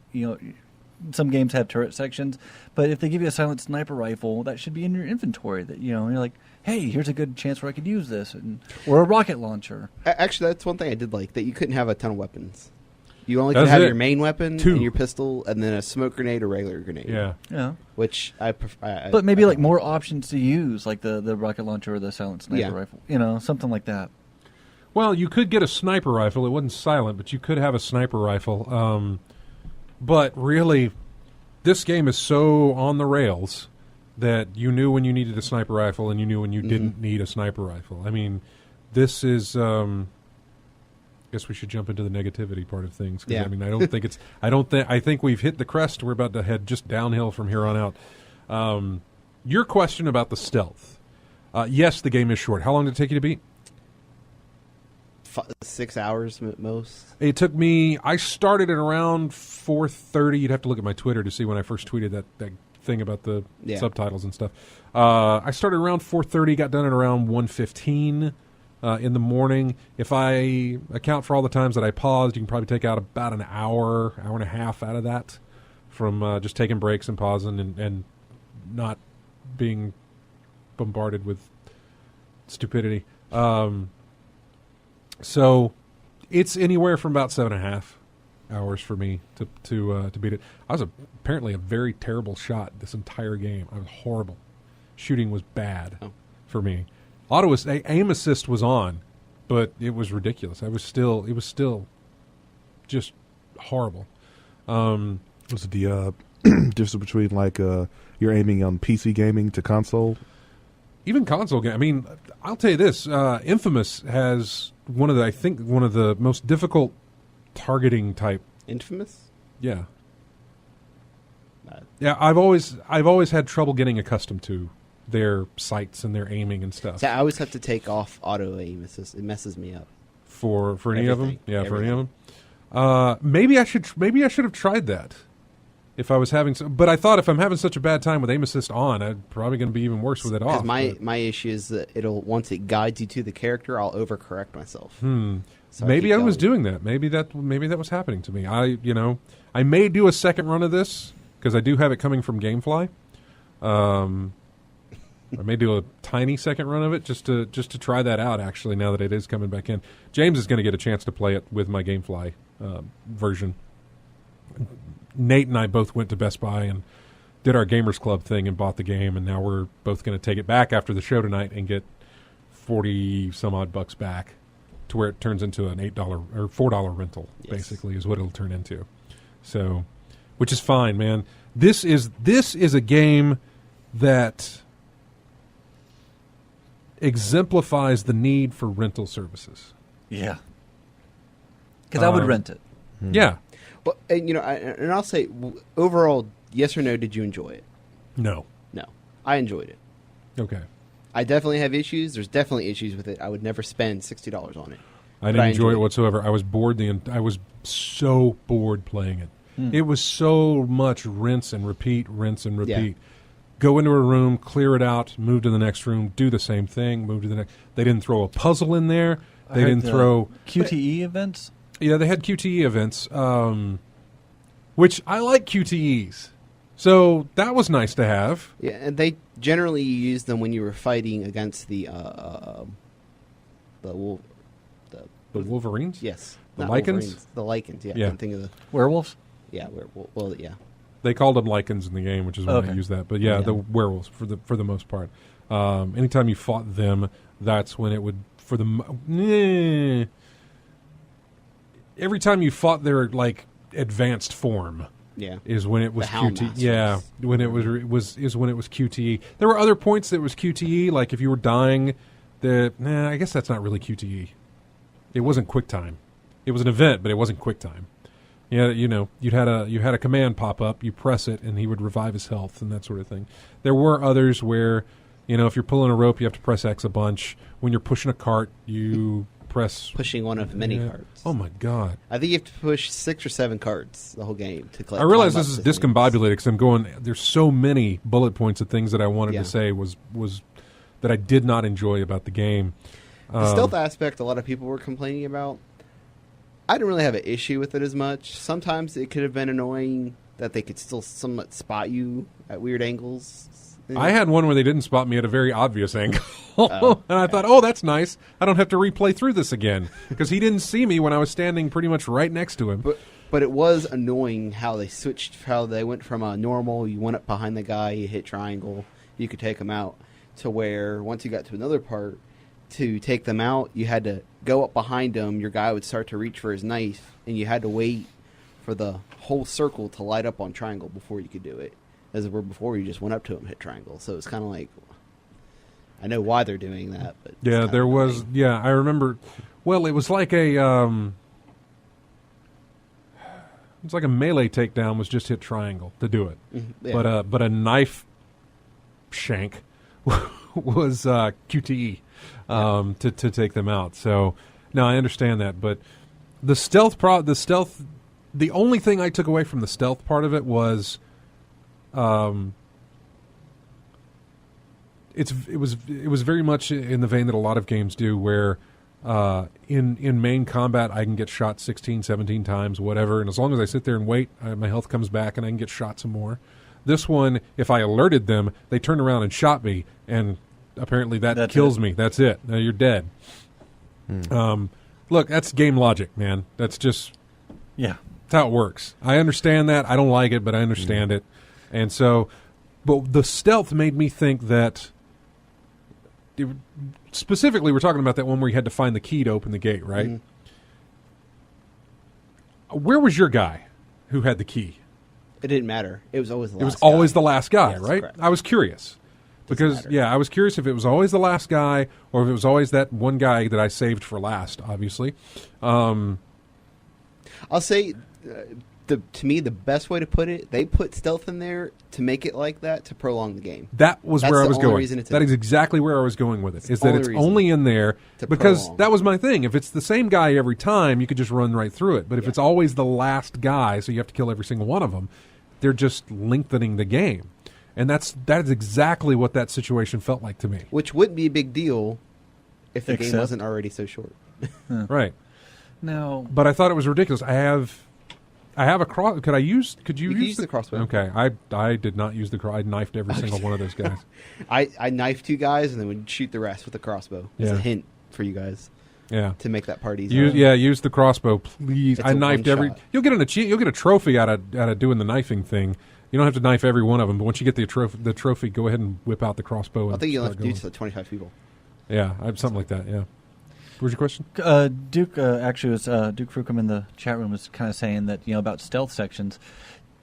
some games have turret sections. But if they give you a silent sniper rifle, that should be in your inventory. That you're like, hey, here's a good chance where I could use this, or a rocket launcher. Actually, that's one thing I did like, that you couldn't have a ton of weapons. You only That's could have it. your main weapon Two. and your pistol, and then a smoke grenade or regular grenade. Yeah. Yeah. Which I prefer. But maybe like more options to use, like the rocket launcher or the silent sniper rifle. Something like that. Well, you could get a sniper rifle. It wasn't silent, but you could have a sniper rifle. But really, this game is so on the rails that you knew when you needed a sniper rifle and you knew when you didn't need a sniper rifle. I mean, this is... I guess we should jump into the negativity part of things. 'Cause, Yeah. I mean, I think we've hit the crest. We're about to head just downhill from here on out. Your question about the stealth. Yes, the game is short. How long did it take you to beat? 6 hours at most. It took me... I started at around 4:30. You'd have to look at my Twitter to see when I first tweeted that thing about the subtitles and stuff. I started around 4:30, got done at around 1:15 in the morning. If I account for all the times that I paused, you can probably take out about an hour and a half out of that from just taking breaks and pausing and not being bombarded with stupidity. So it's anywhere from about 7.5 hours for me to beat it. I was apparently a very terrible shot this entire game. I was horrible. Shooting was bad for me. Aim assist was on, but it was ridiculous. It was still just horrible. What's the difference between you're aiming on PC gaming to console? Even console game. I mean, I'll tell you this: Infamous has one of the most difficult targeting type. Infamous? Yeah. Yeah, I've always had trouble getting accustomed to their sights and their aiming and stuff. So I always have to take off auto aim. It messes me up. For any of them? Everything. Yeah, for any of them. Maybe I should have tried that. If I was having but I thought if I'm having such a bad time with aim assist on, I'm probably going to be even worse with it off. Because my issue is that once it guides you to the character, I'll overcorrect myself. So maybe I was going. doing that. Maybe that was happening to me. I may do a second run of this because I do have it coming from GameFly. I may do a tiny second run of it just to try that out. Actually, now that it is coming back in, James is going to get a chance to play it with my GameFly version. Nate and I both went to Best Buy and did our Gamers Club thing and bought the game, and now we're both going to take it back after the show tonight and get 40 some odd bucks back to where it turns into an $8 or $4 rental. Yes. Basically, is what it'll turn into. So, which is fine, man. This is a game that exemplifies the need for rental services. Yeah. Because I would rent it. Yeah. Well, and I'll say overall, yes or no, did you enjoy it? No. No, I enjoyed it. Okay. I definitely have issues. There's definitely issues with it. I would never spend $60 on it. I didn't enjoy it whatsoever. I was bored. I was so bored playing it. It was so much rinse and repeat. go into a room, clear it out, move to the next room, do the same thing, move to the next. They didn't throw a puzzle in there. They didn't throw QTE events. Yeah, they had QTE events, which I like QTEs. So that was nice to have. Yeah, and they generally used them when you were fighting against the Wolverines? Yes. The Not Lycans? Wolverines, the Lycans, yeah. Yeah. I couldn't think of the... Werewolves? Yeah, well, yeah. They called them Lycans in the game, which is why I use that. But yeah, Yeah. the werewolves for the most part. Anytime you fought them, that's when it would every time you fought their like advanced form. Yeah. Is when it was The Hound QTE. Masters. Yeah, when it was when it was QTE. There were other points that was QTE, like if you were dying, I guess that's not really QTE. It wasn't QuickTime. It was an event, but it wasn't QuickTime. Yeah, you had a command pop up, you press it, and he would revive his health and that sort of thing. There were others where, if you're pulling a rope, you have to press X a bunch. When you're pushing a cart, you press Pushing one of many cards. Oh my god! I think you have to push 6 or 7 cards the whole game to collect. I realize time this up is to things. discombobulated because I'm going. There's so many bullet points of things that I wanted Yeah. to say was that I did not enjoy about the game. The stealth aspect, a lot of people were complaining about. I didn't really have an issue with it as much. Sometimes it could have been annoying that they could still somewhat spot you at weird angles. I had one where they didn't spot me at a very obvious angle. Oh, and I thought, that's nice. I don't have to replay through this again. Because he didn't see me when I was standing pretty much right next to him. But it was annoying how they went from a normal, you went up behind the guy, you hit triangle, you could take him out, to where once you got to another part, to take them out, you had to go up behind him, your guy would start to reach for his knife, and you had to wait for the whole circle to light up on triangle before you could do it. As where before you just went up to him, hit triangle. So it's kind of like, I know why they're doing that, but Yeah, there was. annoying. Yeah, I remember. Well, it was like a. It's like a melee takedown was just hit triangle to do it, Yeah. but a knife shank was QTE to take them out. So no, I understand that, but the stealth. The only thing I took away from the stealth part of it was. It was very much in the vein that a lot of games do, where in main combat I can get shot 16, 17 times, whatever, and as long as I sit there and wait, my health comes back and I can get shot some more. This one, if I alerted them, they turned around and shot me, and apparently that kills me. That's it. Now you're dead. Look, that's game logic, man. That's just that's how it works. I understand that. I don't like it, but I understand it. And so, but the stealth made me think that, specifically, we're talking about that one where you had to find the key to open the gate, right? Mm-hmm. Where was your guy who had the key? It didn't matter. It was always the last It was always guy. the last guy, Yes, right? correct. I was curious. Because, matter. I was curious if it was always the last guy or if it was always that one guy that I saved for last, obviously. I'll say, to me, the best way to put it, they put stealth in there to make it like that to prolong the game. That was That's where I the was only going. reason it's in That there. is exactly where I was going with it. Is that only it's reason. only in there To because prolong. that was my thing. If it's the same guy every time, you could just run right through it. But if it's always the last guy, so you have to kill every single one of them, they're just lengthening the game. And that is exactly what that situation felt like to me. Which wouldn't be a big deal if the game Except- wasn't already so short. Right. Now, But I thought it was ridiculous. I have a cross. Could you You could use the crossbow. Okay. I did not use the cross. I knifed every single one of those guys. I knifed 2 guys and then would shoot the rest with the crossbow. As Yeah. a hint for you guys Yeah. to make that part easier. Use the crossbow, please. It's I a knifed every. one-shot. You'll get a trophy out of doing the knifing thing. You don't have to knife every one of them, but once you get the trophy, go ahead and whip out the crossbow. I And think you'll have start to do going. to 25 people. Yeah, something like that. Yeah. What was your question? Duke actually was Duke Frucom in the chat room was kind of saying that about stealth sections.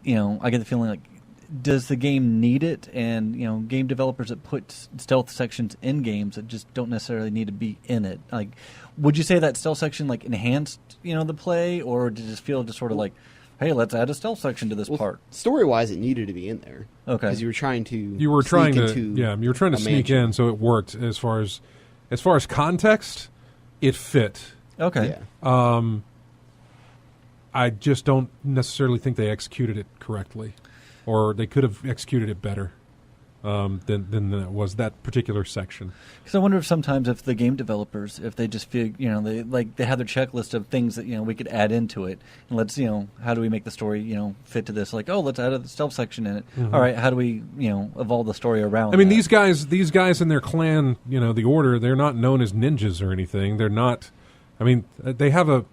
I get the feeling like, does the game need it? And game developers that put stealth sections in games that just don't necessarily need to be in it. Like, would you say that stealth section like enhanced the play, or did it just feel just sort of like, hey, let's add a stealth section to this part? Story-wise, it needed to be in there. Okay. Because you were trying to You were trying sneak to into you were trying to a sneak mansion. in, so it worked as far as context. It fit. Okay. Yeah. I just don't necessarily think they executed it correctly, or they could have executed it better. than that was that particular section. Because I wonder if sometimes if the game developers, if they just feel, they have their checklist of things that we could add into it, and let's how do we make the story fit to this? Like, oh, let's add a stealth section in it. Mm-hmm. All right, how do we evolve the story around? I mean, that? these guys in their clan, the Order, they're not known as ninjas or anything. They're not. I mean, they have a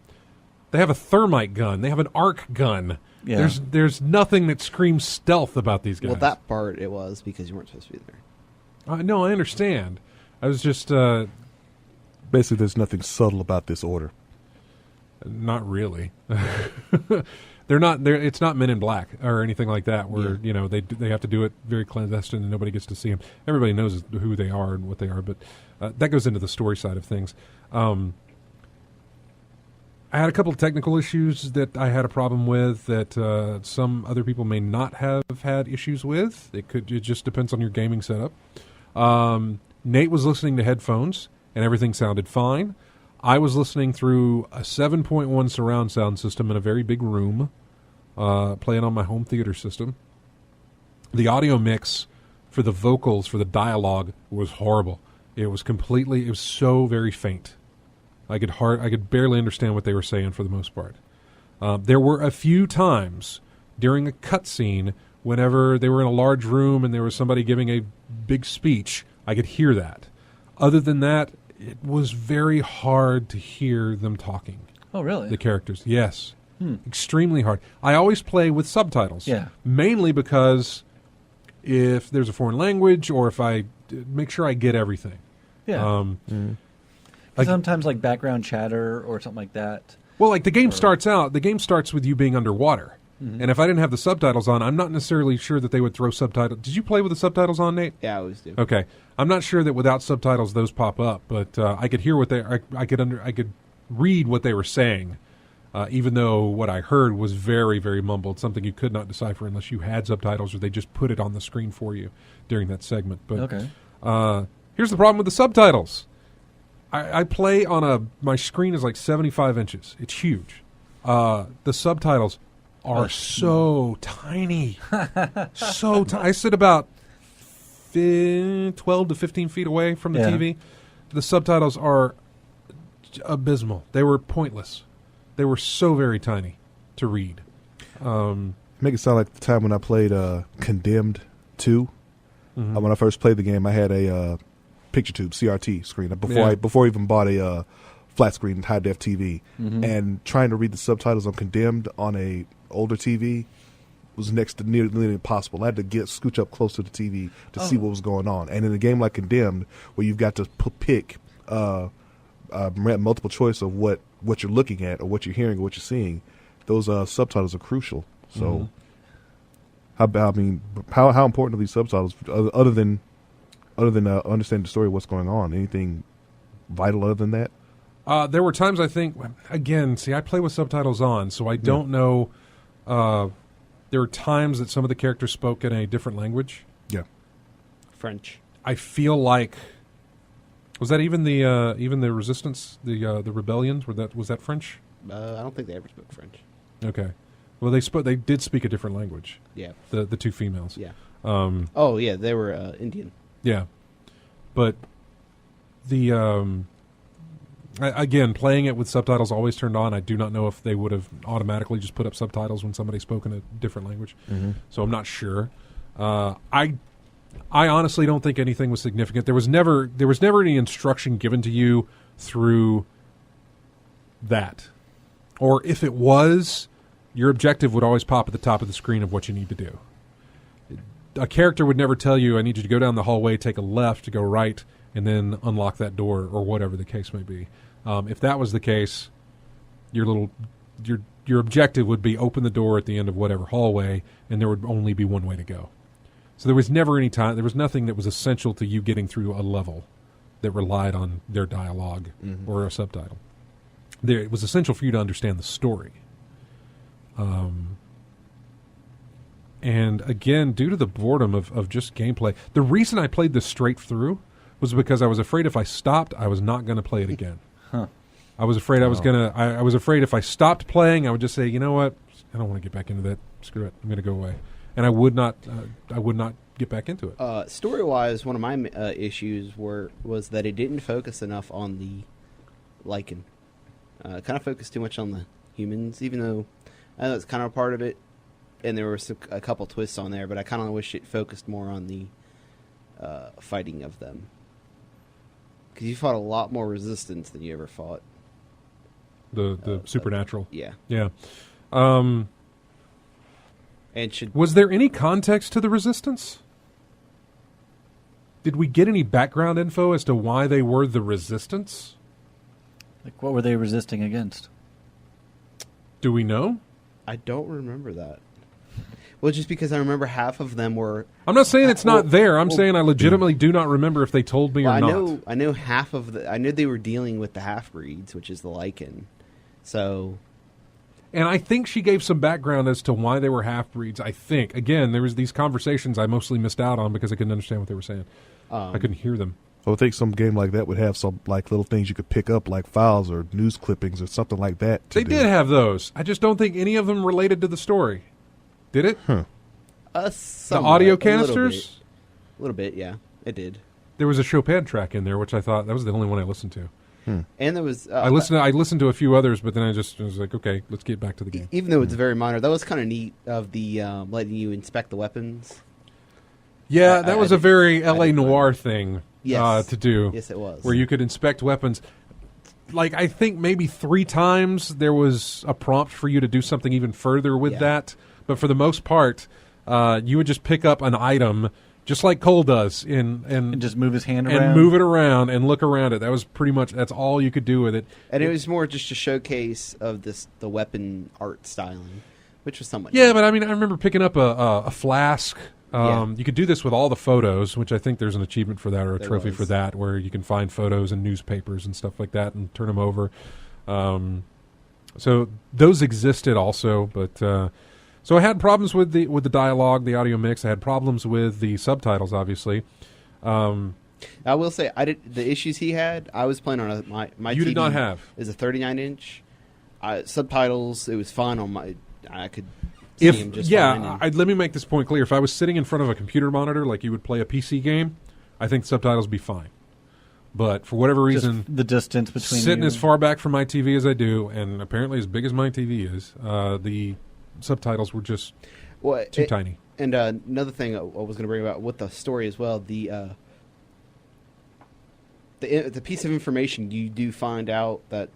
thermite gun. They have an arc gun. Yeah. There's nothing that screams stealth about these guys. Well, that part it was because you weren't supposed to be there. No, I understand. I was just Basically, there's nothing subtle about this order. not really. They're not. It's not Men in Black or anything like that, where they have to do it very clandestine and nobody gets to see them. Everybody knows who they are and what they are, but that goes into the story side of things. I had a couple of technical issues that I had a problem with that some other people may not have had issues with. It just depends on your gaming setup. Nate was listening to headphones and everything sounded fine. I was listening through a 7.1 surround sound system in a very big room, playing on my home theater system. The audio mix for the vocals, for the dialogue, was horrible. It was so very faint. I could barely understand what they were saying for the most part. There were a few times during a cutscene, whenever they were in a large room and there was somebody giving a big speech, I could hear that. Other than that, it was very hard to hear them talking. Oh, really? The characters, yes. Extremely hard. I always play with subtitles. Yeah. Mainly because if there's a foreign language or if I make sure I get everything. Yeah. Sometimes like background chatter or something like that. Well, like the game starts with you being underwater. Mm-hmm. And if I didn't have the subtitles on, I'm not necessarily sure that they would throw subtitles. Did you play with the subtitles on, Nate? Yeah, I always do. Okay. I'm not sure that without subtitles those pop up, but I could hear I could read what they were saying, even though what I heard was very, very mumbled, something you could not decipher unless you had subtitles or they just put it on the screen for you during that segment. But okay. Here's the problem with the subtitles. I play on my screen is like 75 inches. It's huge. The subtitles are so tiny. So tiny. I sit about 12 to 15 feet away from the TV. The subtitles are abysmal. They were pointless. They were so very tiny to read. Make it sound like the time when I played Condemned 2. Mm-hmm. When I first played the game, I had a picture tube CRT screen before I even bought a flat screen high def TV, and trying to read the subtitles on Condemned on a older TV was next to nearly impossible. I had to scooch up close to the TV to see what was going on. And in a game like Condemned, where you've got to pick multiple choice of what you're looking at or what you're hearing or what you're seeing, those subtitles are crucial. So, how important are these subtitles other than understanding the story of what's going on? Anything vital other than that? There were times I think, again, I play with subtitles on, so I don't know. There were times that some of the characters spoke in a different language. Yeah. French. I feel like, was that even the resistance, the rebellions? Was that French? I don't think they ever spoke French. Okay. Well, they did speak a different language. Yeah. The two females. Yeah. Yeah, they were Indian. Yeah, but again, playing it with subtitles always turned on. I do not know if they would have automatically just put up subtitles when somebody spoke in a different language. So I'm not sure. I honestly don't think anything was significant. There was never any instruction given to you through that, or if it was, your objective would always pop at the top of the screen of what you need to do. A character would never tell you, I need you to go down the hallway, take a left, to go right, and then unlock that door, or whatever the case may be. If that was the case, your objective would be open the door at the end of whatever hallway, and there would only be one way to go. So there was never any time, there was nothing that was essential to you getting through a level that relied on their dialogue or a subtitle. It was essential for you to understand the story. And again, due to the boredom of just gameplay, the reason I played this straight through was because I was afraid if I stopped, I was not going to play it again. I was afraid I was afraid if I stopped playing, I would just say, you know what, I don't want to get back into that. Screw it, I'm going to go away. and I would not get back into it. Story-wise, one of my issues was that it didn't focus enough on the Lycan. It kind of focused too much on the humans, even though I know it's kind of a part of it, and there was a couple twists on there, but I kind of wish it focused more on the fighting of them. Because you fought a lot more resistance than you ever fought. The supernatural. Yeah. Yeah. And was there any context to the resistance? Did we get any background info as to why they were the resistance? Like, what were they resisting against? Do we know? I don't remember that. Well, just because I remember half of them were... I'm not saying it's not there. I'm saying I legitimately do not remember if they told me or not. I know half of I knew they were dealing with the half-breeds, which is the Lycan. So... And I think she gave some background as to why they were half-breeds, I think. Again, there was these conversations I mostly missed out on because I couldn't understand what they were saying. I couldn't hear them. I would think some game like that would have some like little things you could pick up, like files or news clippings or something like that. They did have those. I just don't think any of them related to the story. Did it? Huh. The audio canisters? A little bit, yeah. It did. There was a Chopin track in there, which I thought that was the only one I listened to. And there was... I listened to a few others, but then I was like, okay, let's get back to the game. Even though it's very minor, that was kind of neat of the letting you inspect the weapons. Yeah, that was a very L.A. Noire thing to do. Yes, it was. Where you could inspect weapons. Like, I think maybe 3 times there was a prompt for you to do something even further with that. But for the most part, you would just pick up an item, just like Cole does, and just move his hand around. And move it around and look around it. That was pretty much, that's all you could do with it. And it was more just a showcase of the weapon art styling, which was somewhat... Yeah, but I mean, I remember picking up a flask. You could do this with all the photos, which I think there's an achievement for that or a trophy for that, where you can find photos and newspapers and stuff like that and turn them over. So those existed also, but... So I had problems with the dialogue, the audio mix. I had problems with the subtitles, obviously. I will say, the issues he had. I was playing on my. You TV did not have. Is a 39-inch. Subtitles. It was fine on my. I could see him just fine. Let me make this point clear. If I was sitting in front of a computer monitor like you would play a PC game, I think subtitles would be fine. But for whatever reason, just the distance between sitting as far back from my TV as I do, and apparently as big as my TV is, the subtitles were just too tiny. And another thing I was going to bring about with the story as well, the piece of information you do find out that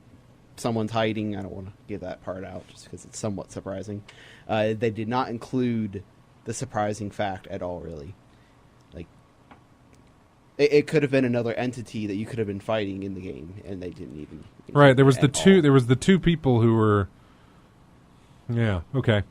someone's hiding. I don't want to give that part out just because it's somewhat surprising. They did not include the surprising fact at all, really. Like, it could have been another entity that you could have been fighting in the game, and they didn't even. Right. There was the two people who were. Yeah. Okay.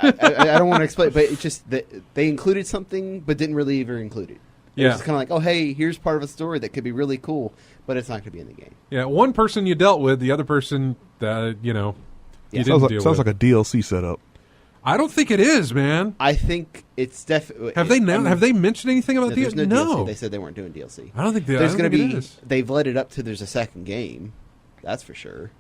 I don't want to explain, but it's just that they included something, but didn't really ever include it. Yeah. It's kind of like, oh, hey, here's part of a story that could be really cool, but it's not going to be in the game. Yeah. One person you dealt with, the other person, you didn't deal with. Sounds like a DLC setup. I don't think it is, man. I think it's definitely. Have they mentioned anything about DLC? No. DLC. They said they weren't doing DLC. I don't think there's going to be. Is. They've led it up to there's a second game. That's for sure.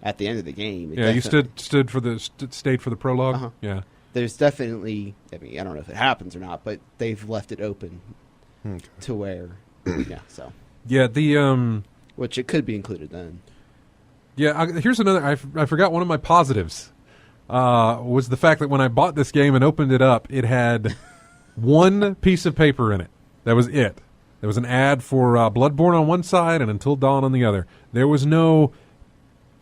At the end of the game, you stayed for the prologue. Uh-huh. Yeah, there's definitely. I mean, I don't know if it happens or not, but they've left it open to where. So. Yeah, the which it could be included then. Yeah, here's another. I forgot one of my positives. Was the fact that when I bought this game and opened it up, it had one piece of paper in it. That was it. There was an ad for Bloodborne on one side and Until Dawn on the other. There was no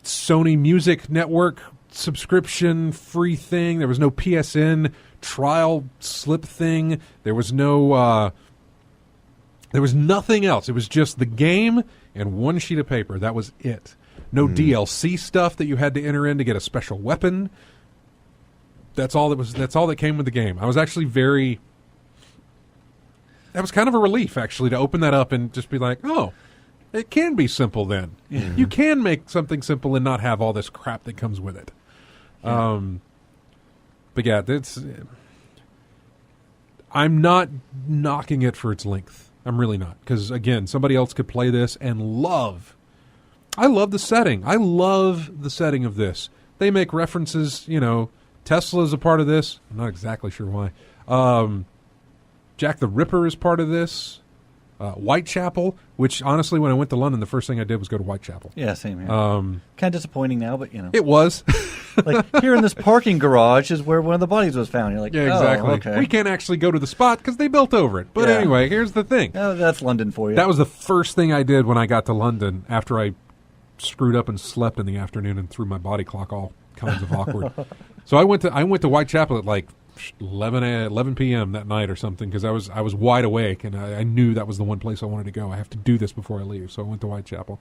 Sony Music Network subscription free thing. There was no PSN trial slip thing. There was no. There was nothing else. It was just the game and one sheet of paper. That was it. No DLC stuff that you had to enter in to get a special weapon. That's all that came with the game. I was actually that was kind of a relief, actually, to open that up and just be like, oh, it can be simple then. Mm-hmm. You can make something simple and not have all this crap that comes with it. Yeah. But yeah, I'm not knocking it for its length. I'm really not. Because, again, somebody else could play this and I love the setting. I love the setting of this. They make references, Tesla is a part of this. I'm not exactly sure why. Jack the Ripper is part of this. Whitechapel, which honestly, when I went to London, the first thing I did was go to Whitechapel. Yeah, same here. Kind of disappointing now, but it was. Like here in this parking garage is where one of the bodies was found. You're like, yeah, exactly. Oh, okay. We can't actually go to the spot because they built over it. But anyway, here's the thing. Oh, that's London for you. That was the first thing I did when I got to London after I screwed up and slept in the afternoon and threw my body clock all kinds of awkward. So I went to Whitechapel at like 11 p.m. that night or something because I was wide awake and I knew that was the one place I wanted to go. I have to do this before I leave, so I went to Whitechapel.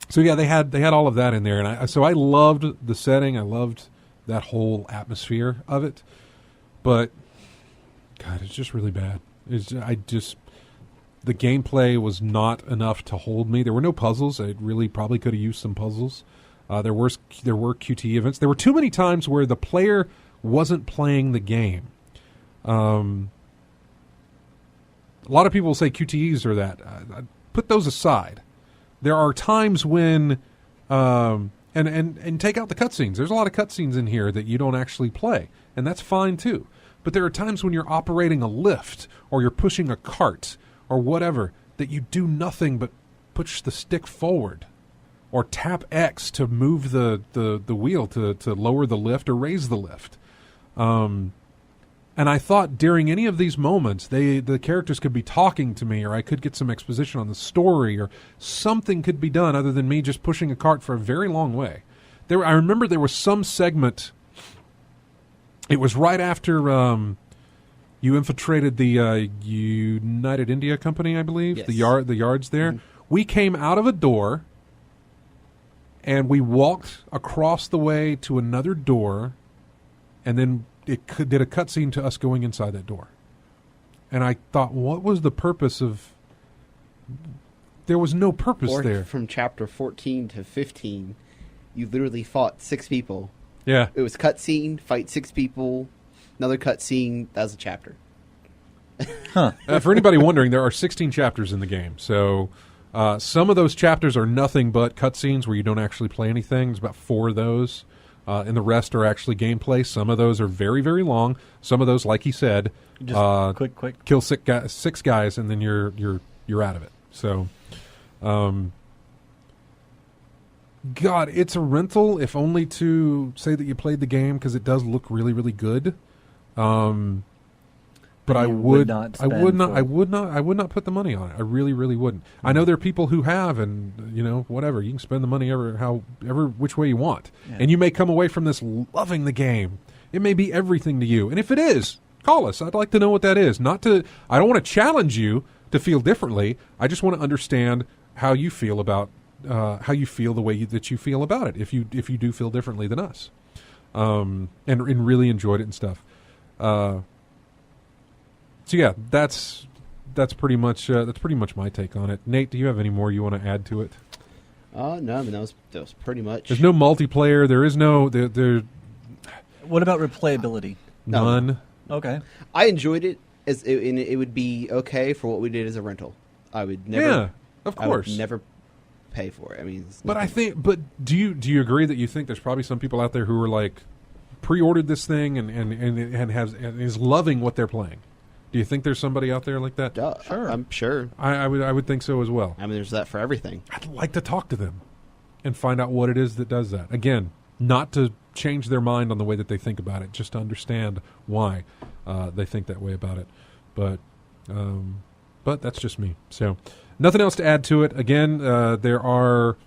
So yeah, they had all of that in there, and so I loved the setting. I loved that whole atmosphere of it, but God, it's just really bad. The gameplay was not enough to hold me. There were no puzzles. I really probably could have used some puzzles. There were QT events. There were too many times where the player wasn't playing the game. A lot of people say QTEs are that. Put those aside. There are times when, and take out the cutscenes. There's a lot of cutscenes in here that you don't actually play, and that's fine too. But there are times when you're operating a lift or you're pushing a cart or whatever that you do nothing but push the stick forward or tap X to move the wheel to lower the lift or raise the lift. And I thought during any of these moments, the characters could be talking to me, or I could get some exposition on the story, or something could be done other than me just pushing a cart for a very long way. I remember there was some segment. It was right after you infiltrated the United India Company, I believe, yes. the yards there. Mm-hmm. We came out of a door, and we walked across the way to another door, and then did a cutscene to us going inside that door. And I thought, what was the purpose of... There was no purpose there. From chapter 14 to 15, you literally fought 6 people. Yeah. It was cutscene, fight 6 people, another cutscene, that was a chapter. Huh. For anybody wondering, there are 16 chapters in the game. So some of those chapters are nothing but cutscenes where you don't actually play anything. There's about 4 of those. And the rest are actually gameplay. Some of those are very, very long. Some of those, like he said, just quick, kill 6 guys, and then you're out of it. So, God, it's a rental, if only to say that you played the game because it does look really, really good. But I would not put the money on it. I really, really wouldn't. I know there are people who have, and whatever. You can spend the money however which way you want, and you may come away from this loving the game. It may be everything to you, and if it is, call us. I'd like to know what that is. I don't want to challenge you to feel differently. I just want to understand how you feel about how you feel the way that you feel about it. If you do feel differently than us, and really enjoyed it and stuff. So yeah, that's pretty much my take on it. Nate, do you have any more you want to add to it? No, I mean that was pretty much. There's no multiplayer. There is no there. What about replayability? None. Okay. I enjoyed it and it would be okay for what we did as a rental. I would never. Yeah, of course. I would never pay for it. I mean, but do you agree that you think there's probably some people out there who are like pre-ordered this thing and is loving what they're playing? Do you think there's somebody out there like that? Sure. I'm sure. I would think so as well. I mean, there's that for everything. I'd like to talk to them and find out what it is that does that. Again, not to change their mind on the way that they think about it, just to understand why they think that way about it. But that's just me. So nothing else to add to it. Again, there are...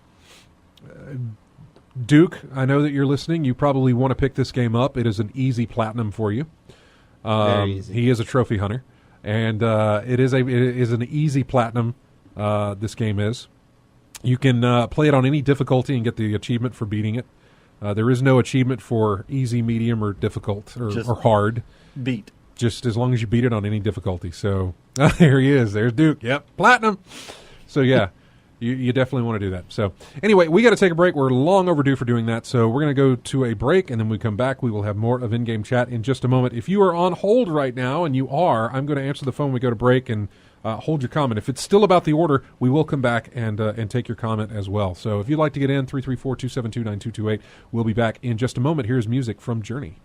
Duke, I know that you're listening. You probably want to pick this game up. It is an easy platinum for you. Very easy. He is a trophy hunter, and it is an easy platinum. This game is. You can play it on any difficulty and get the achievement for beating it. There is no achievement for easy, medium, or difficult or hard. Beat. Just as long as you beat it on any difficulty. So there he is. There's Duke. Yep, platinum. So yeah. You definitely want to do that. So anyway, we got to take a break. We're long overdue for doing that. So we're going to go to a break, and then when we come back, we will have more of In-Game Chat in just a moment. If you are on hold right now, and you are, I'm going to answer the phone when we go to break, and hold your comment. If it's still about the order, we will come back and take your comment as well. So if you'd like to get in, 334-272-9228. We'll be back in just a moment. Here's music from Journey.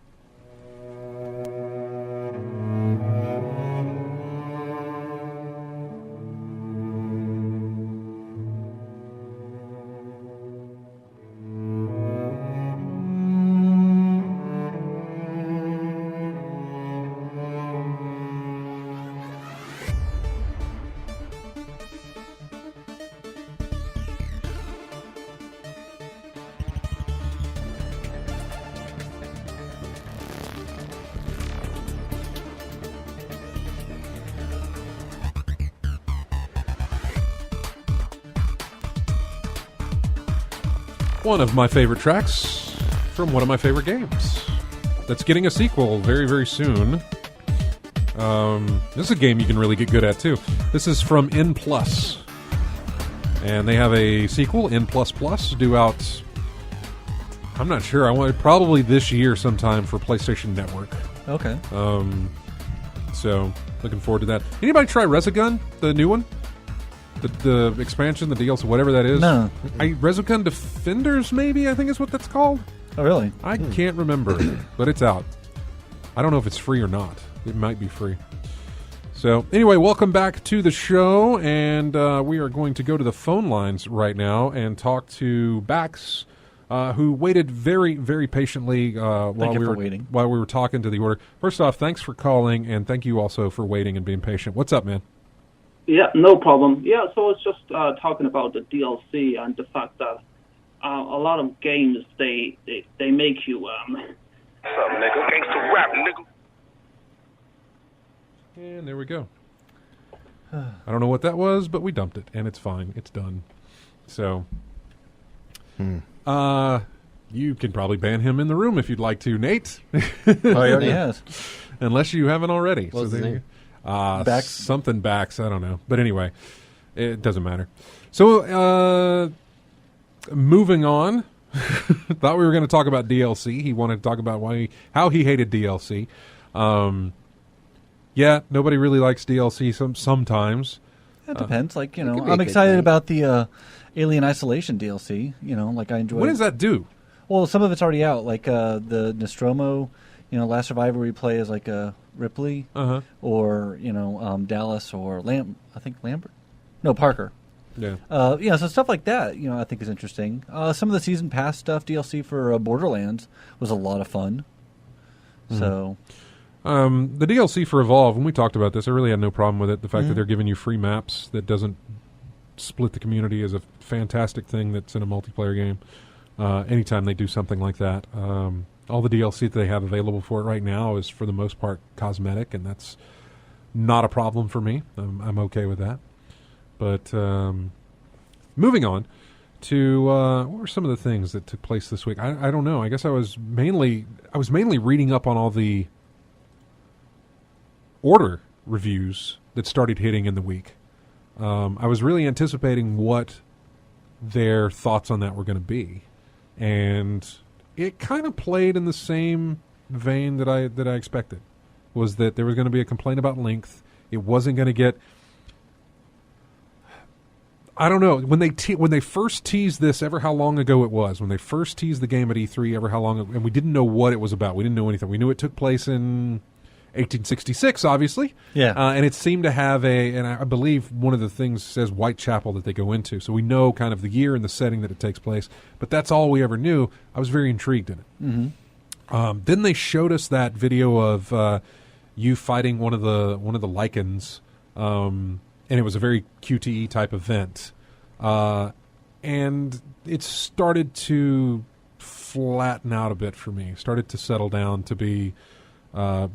One of my favorite tracks from one of my favorite games that's getting a sequel very, very soon. This is a game you can really get good at, too. This is from N+. And they have a sequel, N++, due out, I'm not sure, I want probably this year sometime for PlayStation Network. Okay. So, looking forward to that. Anybody try Resogun, the new one? The expansion, the DLC, whatever that is? No. Resogun Defenders, maybe, I think is what that's called. Oh, really? I can't remember, but it's out. I don't know if it's free or not. It might be free. So, anyway, welcome back to the show, and we are going to go to the phone lines right now and talk to Bax, who waited very, very patiently while we were talking to the order. First off, thanks for calling, and thank you also for waiting and being patient. What's up, man? Yeah, no problem. Yeah, so it's just talking about the DLC and the fact that a lot of games, they make you... What's up, nigga? Gangsta rap, nigga. And there we go. I don't know what that was, but we dumped it, and it's fine. It's done. So, you can probably ban him in the room if you'd like to, Nate. Oh, he already has. Unless you haven't already. What's his name? Bax? Something Bax, I don't know. But anyway, it doesn't matter. So, moving on. Thought we were going to talk about DLC. He wanted to talk about how he hated DLC. Yeah, nobody really likes DLC sometimes. It depends. Like, could be I'm a excited good about the Alien Isolation DLC. Like I enjoy. What does that do? Well, some of it's already out. Like the Nostromo, Last Survivor we play is like Ripley, or Dallas or I think Lambert. No, Parker. Yeah. So stuff like that, I think is interesting. Some of the season pass stuff, DLC for Borderlands was a lot of fun. So. The DLC for Evolve, when we talked about this, I really had no problem with it. The fact that they're giving you free maps that doesn't split the community is a fantastic thing that's in a multiplayer game. Anytime they do something like that. All the DLC that they have available for it right now is, for the most part, cosmetic, and that's not a problem for me. I'm okay with that. But moving on to what were some of the things that took place this week? I don't know. I guess I was mainly reading up on all the order reviews that started hitting in the week. I was really anticipating what their thoughts on that were going to be, and it kind of played in the same vein that I expected. Was that there was going to be a complaint about length. It wasn't going to get. I don't know, when they first teased this, ever how long ago it was, when they first teased the game at E3, ever how long, and we didn't know what it was about. We didn't know anything. We knew it took place in 1866, obviously. Yeah. And it seemed to have and I believe one of the things says Whitechapel that they go into. So we know kind of the year and the setting that it takes place. But that's all we ever knew. I was very intrigued in it. Mm-hmm. Then they showed us that video of you fighting one of the Lycans, and it was a very QTE type event. And it started to flatten out a bit for me. Started to settle down to be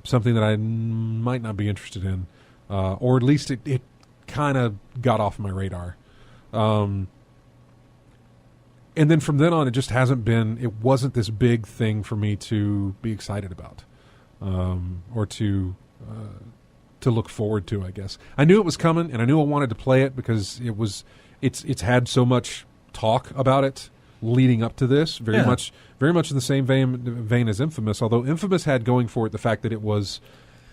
something that I might not be interested in, or at least it kind of got off my radar. And then from then on, it just it wasn't this big thing for me to be excited about, or to look forward to, I guess. I knew it was coming, and I knew I wanted to play it because it's had so much talk about it leading up to this, very much in the same vein as Infamous, although Infamous had going for it the fact that it was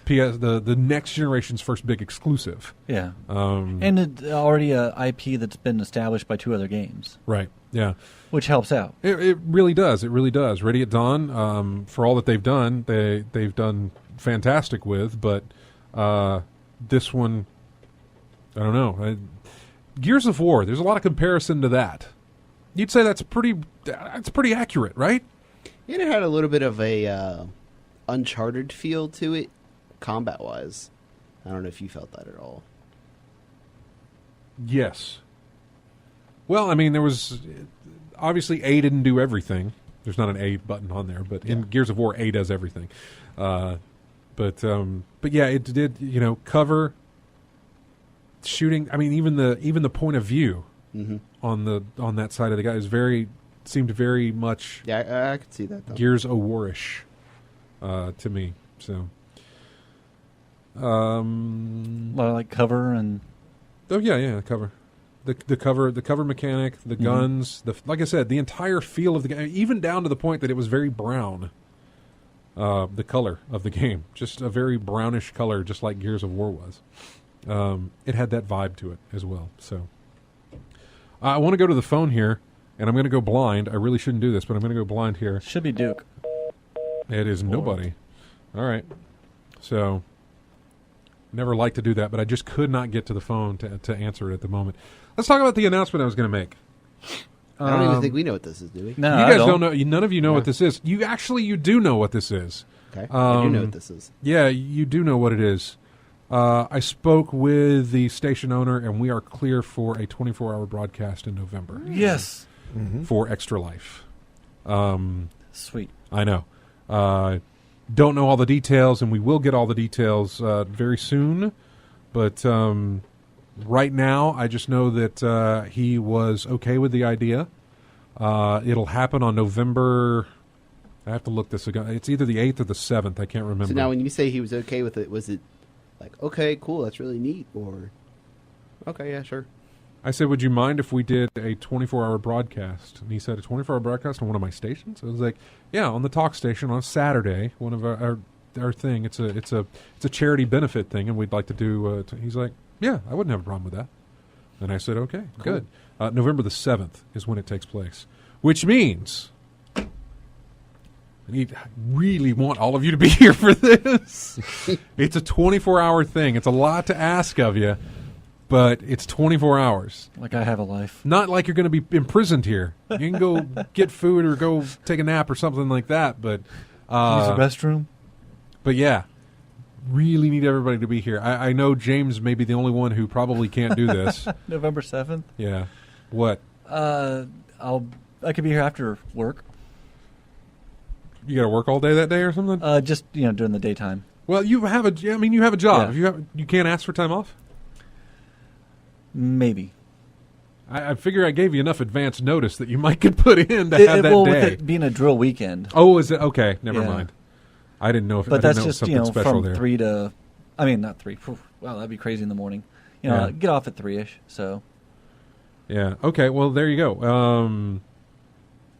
the next generation's first big exclusive. Yeah. And it's already a IP that's been established by 2 other games. Right. Yeah. Which helps out. It really does. It really does. Ready at Dawn, for all that they've done, they've done fantastic with, but this one, I don't know. Gears of War, there's a lot of comparison to that. You'd say that's pretty accurate, right? And it had a little bit of a Uncharted feel to it, combat-wise. I don't know if you felt that at all. Yes. Well, I mean, there was... Obviously, A didn't do everything. There's not an A button on there, but in Gears of War, A does everything. But yeah, it did, cover, shooting. I mean, even the point of view on that side of the guy seemed very much... Yeah, I could see that, though. Gears of War-ish to me, so... A lot of, like, cover and... Oh, yeah, cover. The cover mechanic, the guns, like I said, the entire feel of the game, even down to the point that it was very brown. The color of the game, just a very brownish color, just like Gears of War was. It had that vibe to it as well. So I want to go to the phone here, and I'm going to go blind. I really shouldn't do this, but I'm going to go blind here. Should be Duke. It is nobody. All right. So never like to do that, but I just could not get to the phone to answer it at the moment. Let's talk about the announcement I was going to make. I don't even think we know what this is, do we? No, you guys don't know. None of you know what this is. You do know what this is. Okay, I do know what this is. Yeah, you do know what it is. I spoke with the station owner, and we are clear for a 24-hour broadcast in November. Yes. For Extra Life. Sweet. I know. Don't know all the details, and we will get all the details very soon. But right now, I just know that he was okay with the idea. It'll happen on November... I have to look this again. It's either the 8th or the 7th. I can't remember. So now when you say he was okay with it, was it like, okay, cool, that's really neat, or... Okay, yeah, sure. I said, would you mind if we did a 24-hour broadcast? And he said, a 24-hour broadcast on one of my stations? I was like, yeah, on the talk station on Saturday, one of our thing. It's a charity benefit thing, and we'd like to do... he's like, yeah, I wouldn't have a problem with that. And I said, okay, cool. Good. November the 7th is when it takes place, which means... I really want all of you to be here for this. It's a 24-hour thing. It's a lot to ask of you, but it's 24 hours. Like I have a life. Not like you're going to be imprisoned here. You can go get food or go take a nap or something like that. But use the restroom. But yeah, really need everybody to be here. I know James may be the only one who probably can't do this. November 7th. Yeah. What? I could be here after work. You got to work all day that day or something? Just during the daytime. Well, you have a job. Yeah. You can't ask for time off? Maybe. I figure I gave you enough advance notice that you might get put in to have that well, day. with it being a drill weekend. Oh, is it? Okay, never Yeah. mind. I didn't know if But I didn't that's know just something special from there. 3 to... I mean, not 3. Wow, that'd be crazy in the morning. Yeah. Get off at 3-ish, so... Yeah, okay, well, there you go.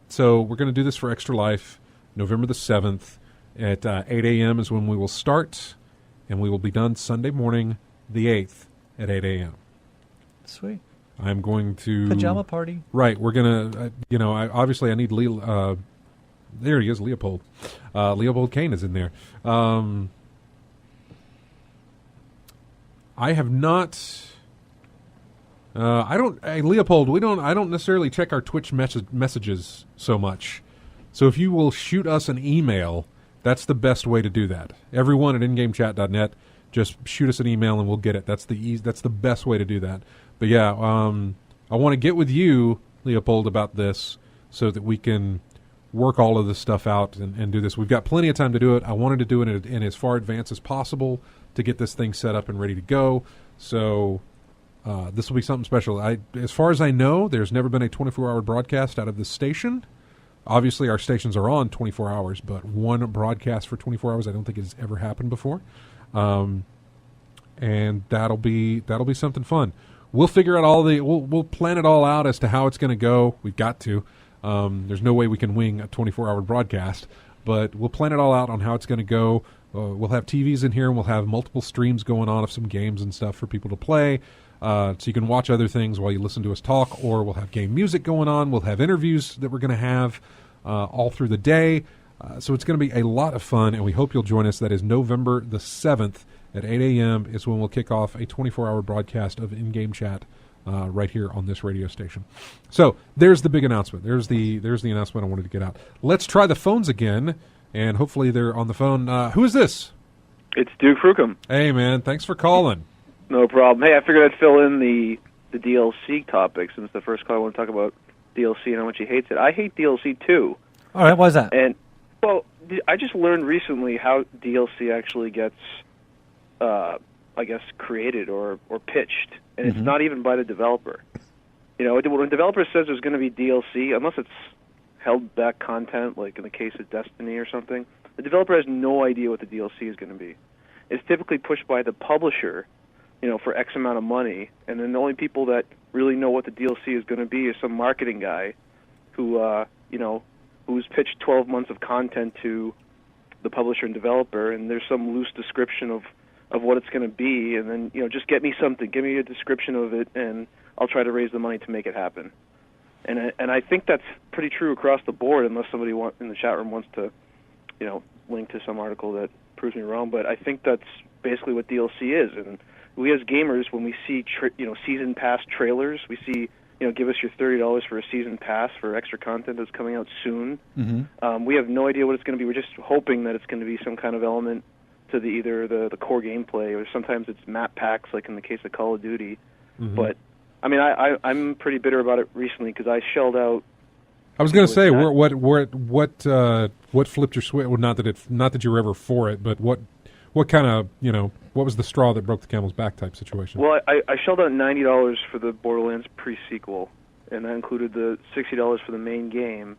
So we're going to do this for Extra Life, November the 7th. At 8 a.m. is when we will start, and we will be done Sunday morning, the 8th, at 8 a.m. Sweet. I'm going to... Pajama party. Right, we're going to, obviously I need there he is, Leopold. Leopold Kane is in there. I have not... Leopold, I don't necessarily check our Twitch messages so much. So if you will shoot us an email... That's the best way to do that. Everyone at ingamechat.net, just shoot us an email and we'll get it. That's the best way to do that. But yeah, I want to get with you, Leopold, about this so that we can work all of this stuff out and do this. We've got plenty of time to do it. I wanted to do it in as far advance as possible to get this thing set up and ready to go. So this will be something special. As far as I know, there's never been a 24-hour broadcast out of this station. Obviously, our stations are on 24 hours, but one broadcast for 24 hours I don't think has ever happened before. And that'll be something fun. We'll figure out we'll plan it all out as to how it's going to go. We've got to. There's no way we can wing a 24-hour broadcast, but we'll plan it all out on how it's going to go. We'll have TVs in here, and we'll have multiple streams going on of some games and stuff for people to play. So you can watch other things while you listen to us talk, or we'll have game music going on. We'll have interviews that we're going to have all through the day. So it's going to be a lot of fun, and we hope you'll join us. That is November the 7th at 8 a.m. is when we'll kick off a 24-hour broadcast of in-game chat right here on this radio station. So there's the big announcement. There's the announcement I wanted to get out. Let's try the phones again, and hopefully they're on the phone. Who is this? It's Duke Frucom. Hey, man. Thanks for calling. No problem. Hey, I figured I'd fill in the DLC topic since the first call I want to talk about DLC and how much he hates it. I hate DLC too. All right, why is that? And well, I just learned recently how DLC actually gets, I guess, created or pitched, and it's not even by the developer. You know, when a developer says there's going to be DLC, unless it's held back content, like in the case of Destiny or something, the developer has no idea what the DLC is going to be. It's typically pushed by the publisher, you know, for X amount of money, and then the only people that really know what the DLC is going to be is some marketing guy who, you know, who's pitched 12 months of content to the publisher and developer, and there's some loose description of what it's going to be, and then, you know, just get me something, give me a description of it, and I'll try to raise the money to make it happen. And I think that's pretty true across the board, unless somebody in the chat room wants to, you know, link to some article that proves me wrong, but I think that's basically what DLC is. And we as gamers, when we see season pass trailers, we see, you know, give us your $30 for a season pass for extra content that's coming out soon. We have no idea what it's going to be. We're just hoping that it's going to be some kind of element to either the core gameplay, or sometimes it's map packs, like in the case of Call of Duty. But I mean, I'm pretty bitter about it recently because I shelled out. I was going to say, what flipped your switch? Well, not that you were ever for it, but what kind of, you know, what was the straw that broke the camel's back type situation? Well, I shelled out $90 for the Borderlands pre-sequel, and that included the $60 for the main game,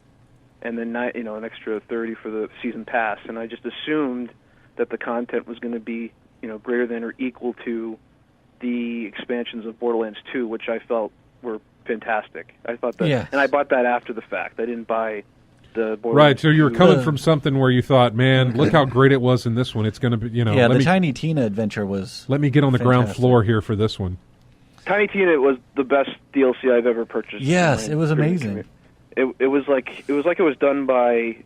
and then an extra $30 for the season pass. And I just assumed that the content was going to be, you know, greater than or equal to the expansions of Borderlands 2, which I felt were fantastic. I thought that, and I bought that after the fact. I didn't buy the Borderlands. Right, so you were coming from something where you thought, man, look how great it was in this one. It's going to be, you know. Yeah, the Tiny Tina adventure was. Let me get on the ground floor here for this one. Tiny Tina was the best DLC I've ever purchased. Yes, it was amazing. It was like it was done by.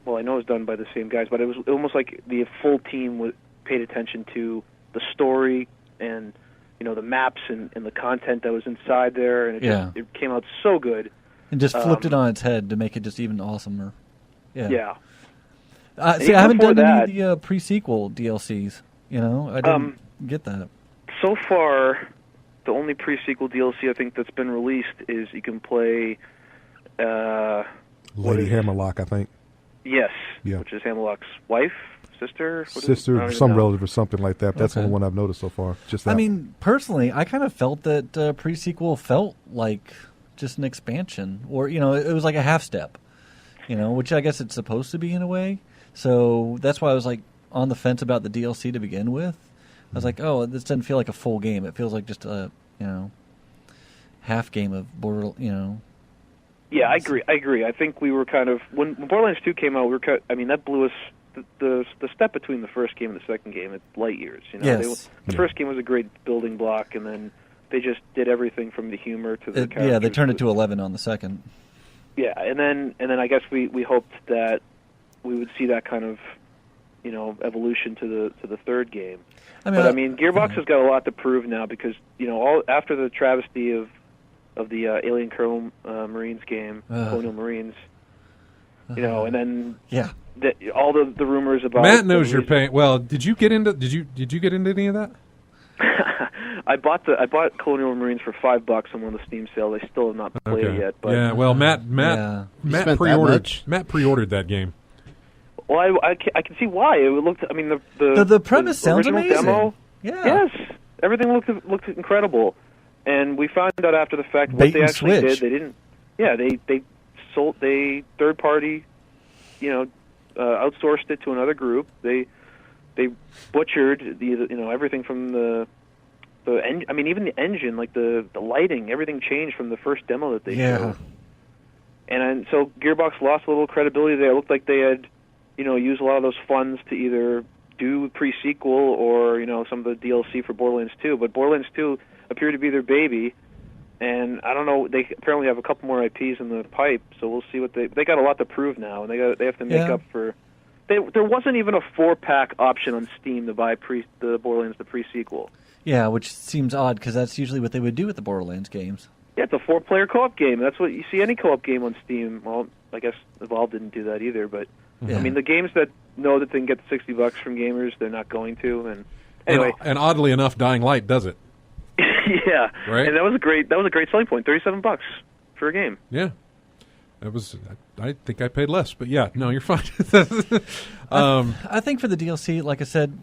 Well, I know it was done by the same guys, but it was almost like the full team paid attention to the story and, you know, the maps and the content that was inside there, and it came out so good. And just flipped it on its head to make it just even awesomer. Yeah. See, I haven't done any of the pre-sequel DLCs. You know, I didn't get that. So far, the only pre-sequel DLC I think that's been released is you can play Lady Hammerlock, I think. Yes, yeah. Which is Hammerlock's wife, sister, some relative or something like that. That's the only one I've noticed so far. Just that. I mean, personally, I kind of felt that pre-sequel felt like just an expansion, or, you know, it was like a half step, you know, which I guess it's supposed to be in a way. So that's why I was like on the fence about the DLC to begin with. I was like, oh, this doesn't feel like a full game. It feels like just a, you know, half game of Yeah, I agree. I think we were kind of, when Borderlands 2 came out, that blew us the step between the first game and the second game at light years. You know, yes. The first game was a great building block, and then they just did everything from the humor to the characters. Yeah, they turned it to 11 on the second. Yeah, and then I guess we hoped that we would see that kind of, you know, evolution to the third game. I mean, Gearbox has got a lot to prove now because, you know, after the travesty of the Alien Marines game, Colonial Marines, you know, and then all the rumors about Matt knows you're paying. Well, did you get into any of that? I bought Colonial Marines for $5 on one of the Steam sales. I still have not played it yet. But yeah, well, Matt pre-ordered that game. Well, I can see why. It looked. I mean, the premise sounds amazing. Demo, yeah. Yes, everything looked incredible. And we found out after the fact what they actually did. They didn't. Yeah, they sold. They third party, you know, outsourced it to another group. They butchered everything from the I mean, even the engine, like the lighting, everything changed from the first demo that they showed. And so Gearbox lost a little credibility there. It looked like they had, use a lot of those funds to either do pre-sequel or, some of the DLC for Borderlands 2. But Borderlands 2 appeared to be their baby, and I don't know, they apparently have a couple more IPs in the pipe, so we'll see what they got a lot to prove now, and they have to make up for... There wasn't even a 4-pack option on Steam to buy the Borderlands, the pre-sequel. Yeah, which seems odd, because that's usually what they would do with the Borderlands games. Yeah, it's a 4-player co-op game. That's what you see any co-op game on Steam. Well, I guess Evolve didn't do that either, but Yeah. I mean, the games that know that they can get $60 from gamers, they're not going to. And anyway, and oddly enough, Dying Light does it. yeah, Right? And that was a great selling point. $37 for a game. Yeah. It was. I think I paid less, but yeah, no, you're fine. I think for the DLC, like I said,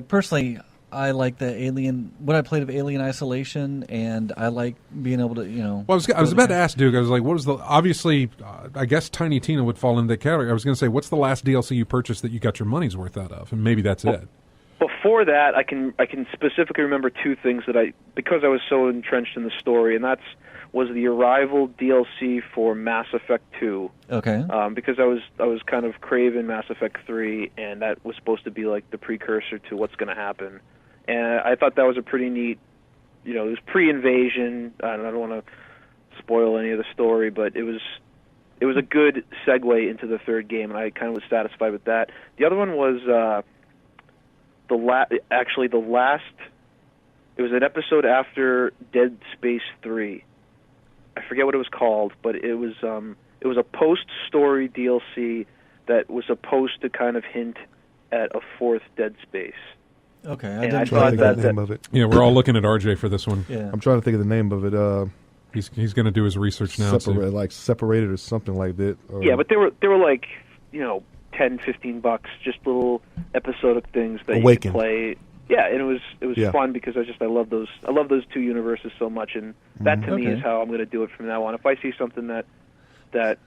personally, I like the Alien. What I played of Alien Isolation, and I like being able to, Well, I was about to ask Duke. I was like, what was the obviously? I guess Tiny Tina would fall into that category. I was going to say, what's the last DLC you purchased that you got your money's worth out of? And maybe that's it. Before that, I can specifically remember two things because I was so entrenched in the story, and was the Arrival DLC for Mass Effect 2. Okay. Because I was kind of craving Mass Effect 3, and that was supposed to be like the precursor to what's going to happen. And I thought that was a pretty neat, it was pre-invasion. I don't want to spoil any of the story, but it was a good segue into the third game, and I kind of was satisfied with that. The other one was the last. It was an episode after Dead Space 3. I forget what it was called, but it was a post-story DLC that was supposed to kind of hint at a fourth Dead Space. Okay, And I I didn't thought think try of the name of it. Yeah, we're all looking at RJ for this one. Yeah. I'm trying to think of the name of it. He's going to do his research now. Separated or something like that. Or, Yeah, but they were like, $10, $15, just little episodic things that Awakened. you could play. Yeah, and it was Yeah. fun because I love those two universes so much, and that to me Okay. is how I'm going to do it from now on. If I see something that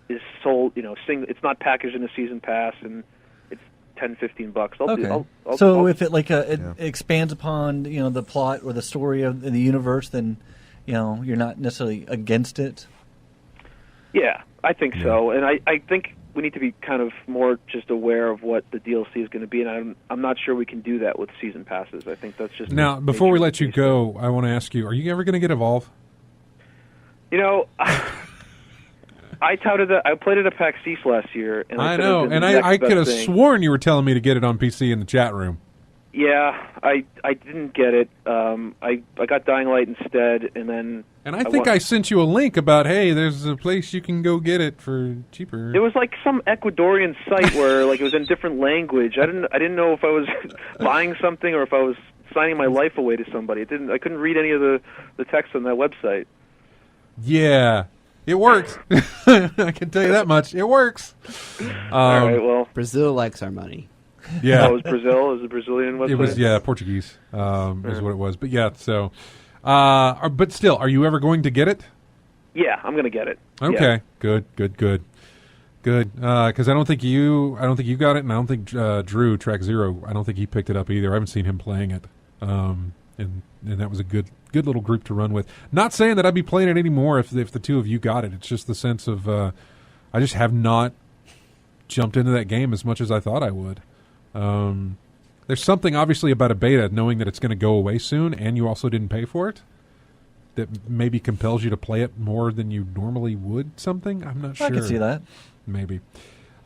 is sold, it's not packaged in a season pass and it's $10, $15, I'll Okay. do. I'll, So I'll, if it it expands upon the plot or the story of the universe, then you're not necessarily against it. yeah, I think so, and I think we need to be kind of more just aware of what the DLC is going to be, and I'm not sure we can do that with season passes. I think that's just Now, before we let you go, I want to ask you: are you ever going to get Evolve? I touted that. I played it at PAX East last year, and I said know, it was and the next I best could have thing. sworn you were telling me to get it on PC in the chat room. Yeah, I didn't get it. I got Dying Light instead, and then And I think I sent you a link about, hey, there's a place you can go get it for cheaper. it was like some Ecuadorian site where like it was in different language. I didn't know if I was buying something or if I was signing my life away to somebody. I couldn't read any of the text on that website. Yeah, it works. I can tell you that much. It works. All right, well, Brazil likes our money. Yeah, it was Brazil. It was a Brazilian website. it was Portuguese is what it was. But yeah, so but still, are you ever going to get it? Yeah, I'm gonna get it. Okay, Yeah. good. Because I don't think you got it, and I don't think Drew Track Zero. I don't think he picked it up either. I haven't seen him playing it, and that was a good little group to run with. Not saying that I'd be playing it anymore if the two of you got it. It's just the sense of I just have not jumped into that game as much as I thought I would. There's something obviously about a beta, knowing that it's going to go away soon, and you also didn't pay for it, that maybe compels you to play it more than you normally would. Something I'm not sure. I can see that. Maybe.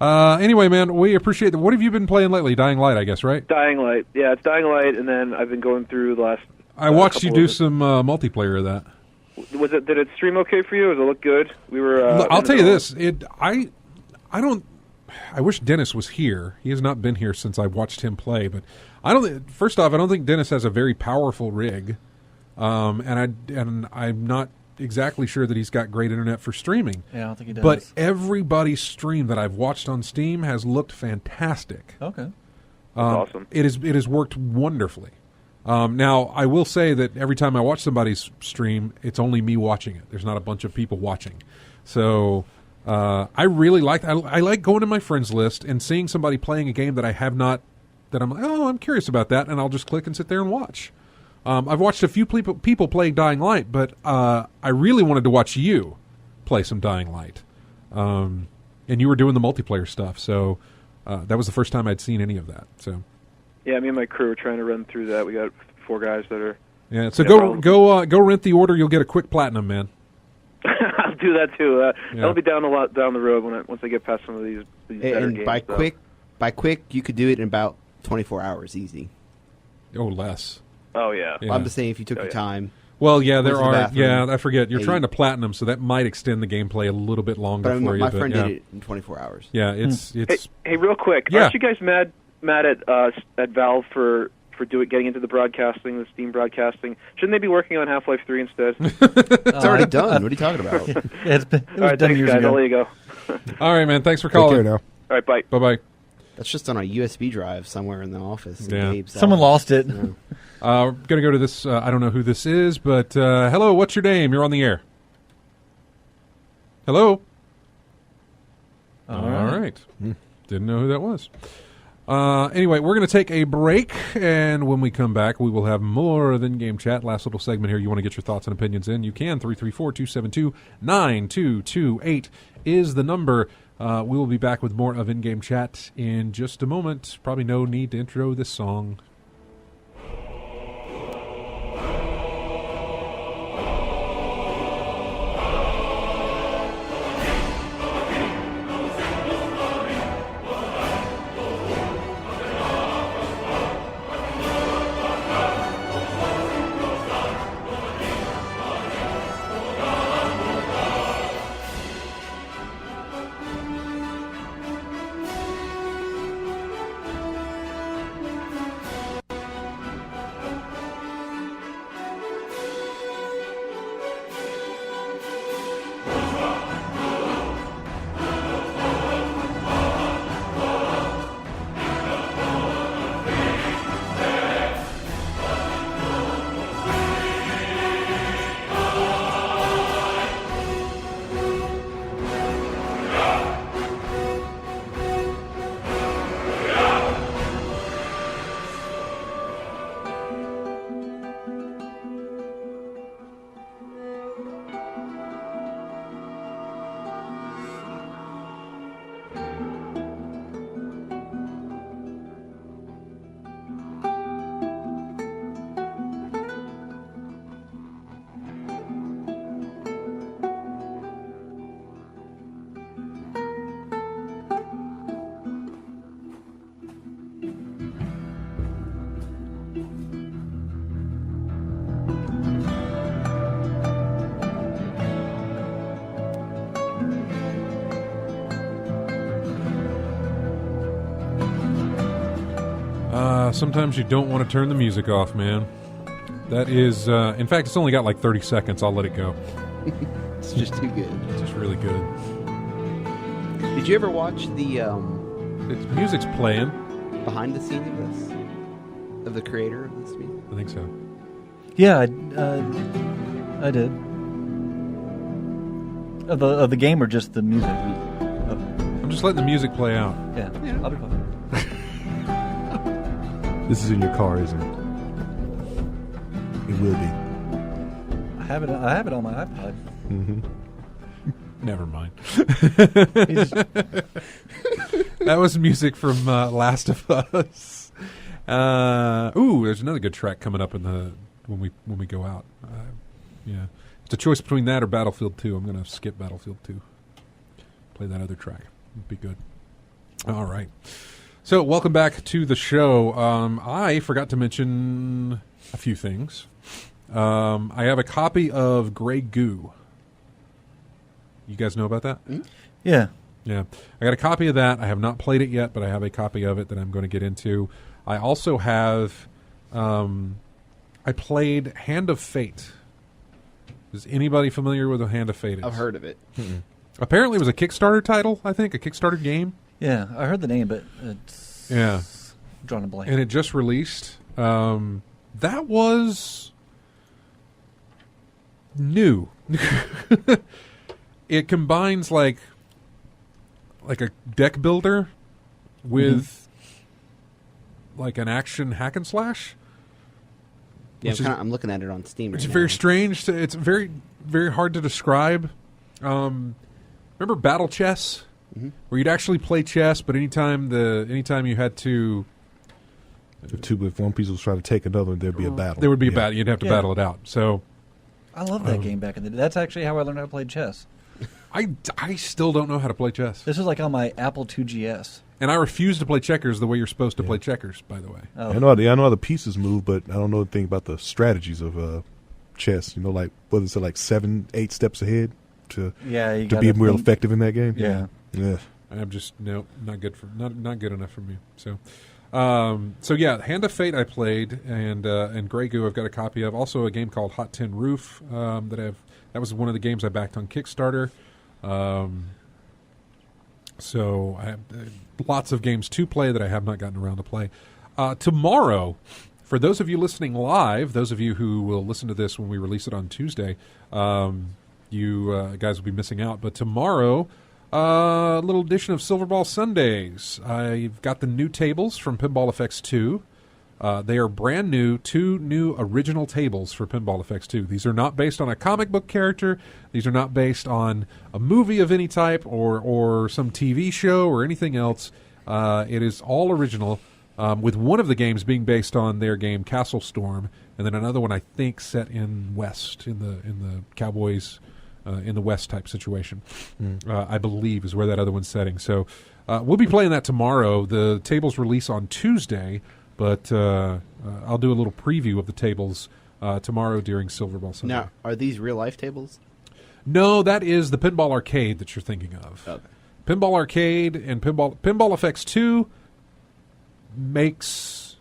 Anyway, man, we appreciate that. What have you been playing lately? Dying Light, I guess, right? Dying Light. Yeah, it's Dying Light, and then I've been going through the last. I watched you couple do of it. some multiplayer of that. Did it stream okay for you? Does it look good? We were. I'll tell you this. I wish Dennis was here. He has not been here since I watched him play. But first off, I don't think Dennis has a very powerful rig, and I'm not exactly sure that he's got great internet for streaming. Yeah, I don't think he does. But everybody's stream that I've watched on Steam has looked fantastic. Okay. That's awesome. It has worked wonderfully. Now, I will say that every time I watch somebody's stream, it's only me watching it. There's not a bunch of people watching. So I really like I like going to my friends list and seeing somebody playing a game that I have not, that I'm like, oh, I'm curious about that, and I'll just click and sit there and watch. I've watched a few people play Dying Light, but I really wanted to watch you play some Dying Light. And you were doing the multiplayer stuff, so that was the first time I'd seen any of that. So, yeah, me and my crew are trying to run through that. We got 4 guys that are. Yeah, so go rent the order. You'll get a quick platinum, man. I'll do that too. That'll be down the road once I get past some of these better and games. By quick, you could do it in about 24 hours, easy. Oh, less. Oh yeah. Well, I'm just saying if you took your time. Well, yeah, there Went to the are. bathroom, Yeah, I forget. You're ate. trying to platinum, so that might extend the gameplay a little bit longer But for you. my friend yeah. did it in 24 hours. Yeah, it's. Hey, real quick, Yeah. aren't you guys mad at Valve for getting into the broadcasting, the Steam broadcasting? Shouldn't they be working on Half-Life 3 instead? It's already done. What are you talking about? Yeah, it was All right, done thanks, years guys. ago. I'll let you go. All right, man. Thanks for Take calling. care now. All right, bye. Bye-bye. That's just on a USB drive somewhere in the office. in Yeah. Gabe's Someone office. lost it. Yeah. We're going to go to this. I don't know who this is, but hello, what's your name? You're on the air. Hello? All right. Didn't know who that was. Anyway, we're going to take a break, and when we come back, we will have more than Game Chat. Last little segment here. You want to get your thoughts and opinions in, you can. 334-272-9228 is the number. We will be back with more of In-Game Chat in just a moment. Probably no need to intro this song. Sometimes you don't want to turn the music off, man. That is, in fact, it's only got like 30 seconds. I'll let it go. It's just too good. It's just really good. Did you ever watch the Its music's playing. behind the scenes of this? Of the creator of this music? I think so. Yeah, I did. Of the game or just the music? I'm just letting the music play out. Yeah, I'll be fine. This is in your car, isn't it? It will be. I have it on my iPod. Mm-hmm. Never mind. That was music from Last of Us. There's another good track coming up in the when we go out. Yeah, it's a choice between that or Battlefield 2. I'm going to skip Battlefield 2. Play that other track. It'd be good. All right. So, welcome back to the show. I forgot to mention a few things. I have a copy of Grey Goo. You guys know about that? Mm-hmm. Yeah. Yeah. I got a copy of that. I have not played it yet, but I have a copy of it that I'm going to get into. I also have... I played Hand of Fate. Is anybody familiar with what Hand of Fate is? I've heard of it. Apparently it was a Kickstarter title, I think, a Kickstarter game. Yeah, I heard the name, but it's drawn a blank. And it just released. That was new. It combines like a deck builder with like an action hack and slash. Yeah, I'm looking at it on Steam right It's now. very strange. It's very, very hard to describe. Remember Battle Chess where you'd actually play chess, but anytime you had to, If one piece was trying to take another, there'd be a battle. there would be a battle. You'd have to battle it out. So I love that game back in the day. That's actually how I learned how to play chess. I still don't know how to play chess. This was like on my Apple IIgs. And I refuse to play checkers the way you're supposed to play checkers, by the way. Oh. I know how the pieces move, but I don't know anything about the strategies of chess. Like whether it's like 7-8 steps ahead to be real effective in that game. Yeah. I'm just not good enough for me. So yeah, Hand of Fate I played, and Grey Goo I've got a copy of. Also a game called Hot Tin Roof that was one of the games I backed on Kickstarter. So I have lots of games to play that I have not gotten around to play. Tomorrow, for those of you listening live, those of you who will listen to this when we release it on Tuesday, you guys will be missing out. But tomorrow, a little edition of Silver Ball Sundays. I've got the new tables from Pinball FX 2. They are brand new, 2 new original tables for Pinball FX 2. These are not based on a comic book character. These are not based on a movie of any type or some TV show or anything else. It is all original, with one of the games being based on their game Castle Storm, and then another one I think set in West, in the Cowboys in the West type situation. I believe is where that other one's setting. So we'll be playing that tomorrow. The tables release on Tuesday. But I'll do a little preview of the tables tomorrow during Silver Ball Sunday. Now, are these real-life tables? No, that is the Pinball Arcade that you're thinking of. Okay. Pinball Arcade and Pinball FX 2 makes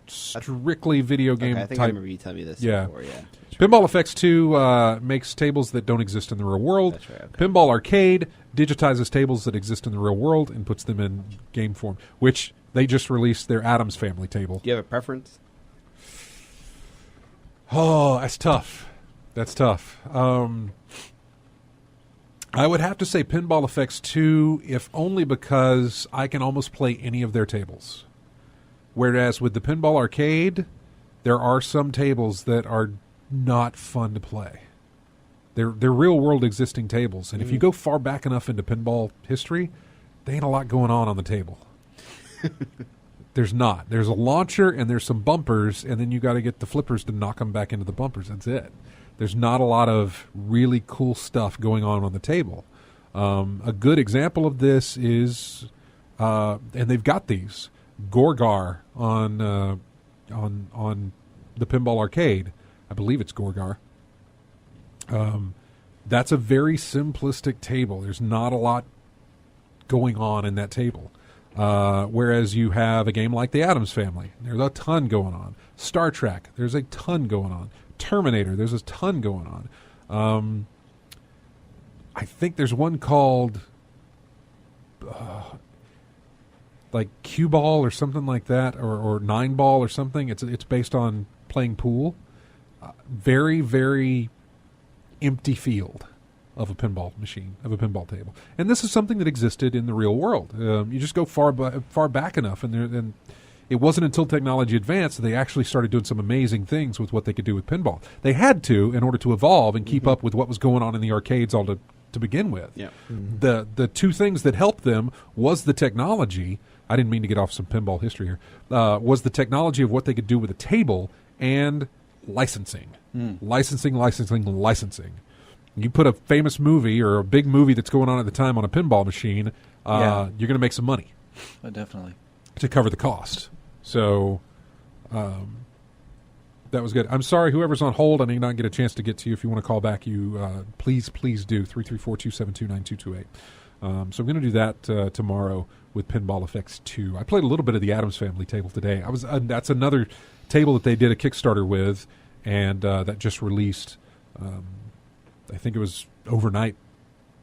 strictly video game I think type. I remember you telling me this before, yeah. Pinball FX 2 makes tables that don't exist in the real world. That's right, okay. Pinball Arcade digitizes tables that exist in the real world and puts them in game form, which they just released their Addams Family table. Do you have a preference? Oh, that's tough. I would have to say Pinball FX 2, if only because I can almost play any of their tables. Whereas with the Pinball Arcade, there are some tables that are not fun to play. They're real-world existing tables. And if you go far back enough into pinball history, there ain't a lot going on the table. There's not. There's a launcher and there's some bumpers, and then you got to get the flippers to knock them back into the bumpers. That's it. There's not a lot of really cool stuff going on the table. A good example of this is, and they've got these, Gorgar on the Pinball Arcade. I believe it's Gorgar. That's a very simplistic table. There's not a lot going on in that table. Whereas you have a game like the Addams Family. There's a ton going on. Star Trek, there's a ton going on. Terminator, there's a ton going on. I think there's one called like Cue Ball or something like that, or Nine Ball or something. It's based on playing pool. Very, very empty field of a pinball machine, of a pinball table. And this is something that existed in the real world. You just go far back enough, and it wasn't until technology advanced that they actually started doing some amazing things with what they could do with pinball. They had to in order to evolve and keep up with what was going on in the arcades to begin with. Yeah. The two things that helped them was the technology. I didn't mean to get off some pinball history here. Was the technology of what they could do with a table and licensing. Licensing. You put a famous movie or a big movie that's going on at the time on a pinball machine, you're going to make some money. Definitely. To cover the cost. So that was good. I'm sorry, whoever's on hold, I did not get a chance to get to you. If you want to call back, you please do, 334-272-9228. So I'm going to do that tomorrow with Pinball FX 2. I played a little bit of the Addams Family table today. That's another table that they did a Kickstarter with, and that just released. I think it was overnight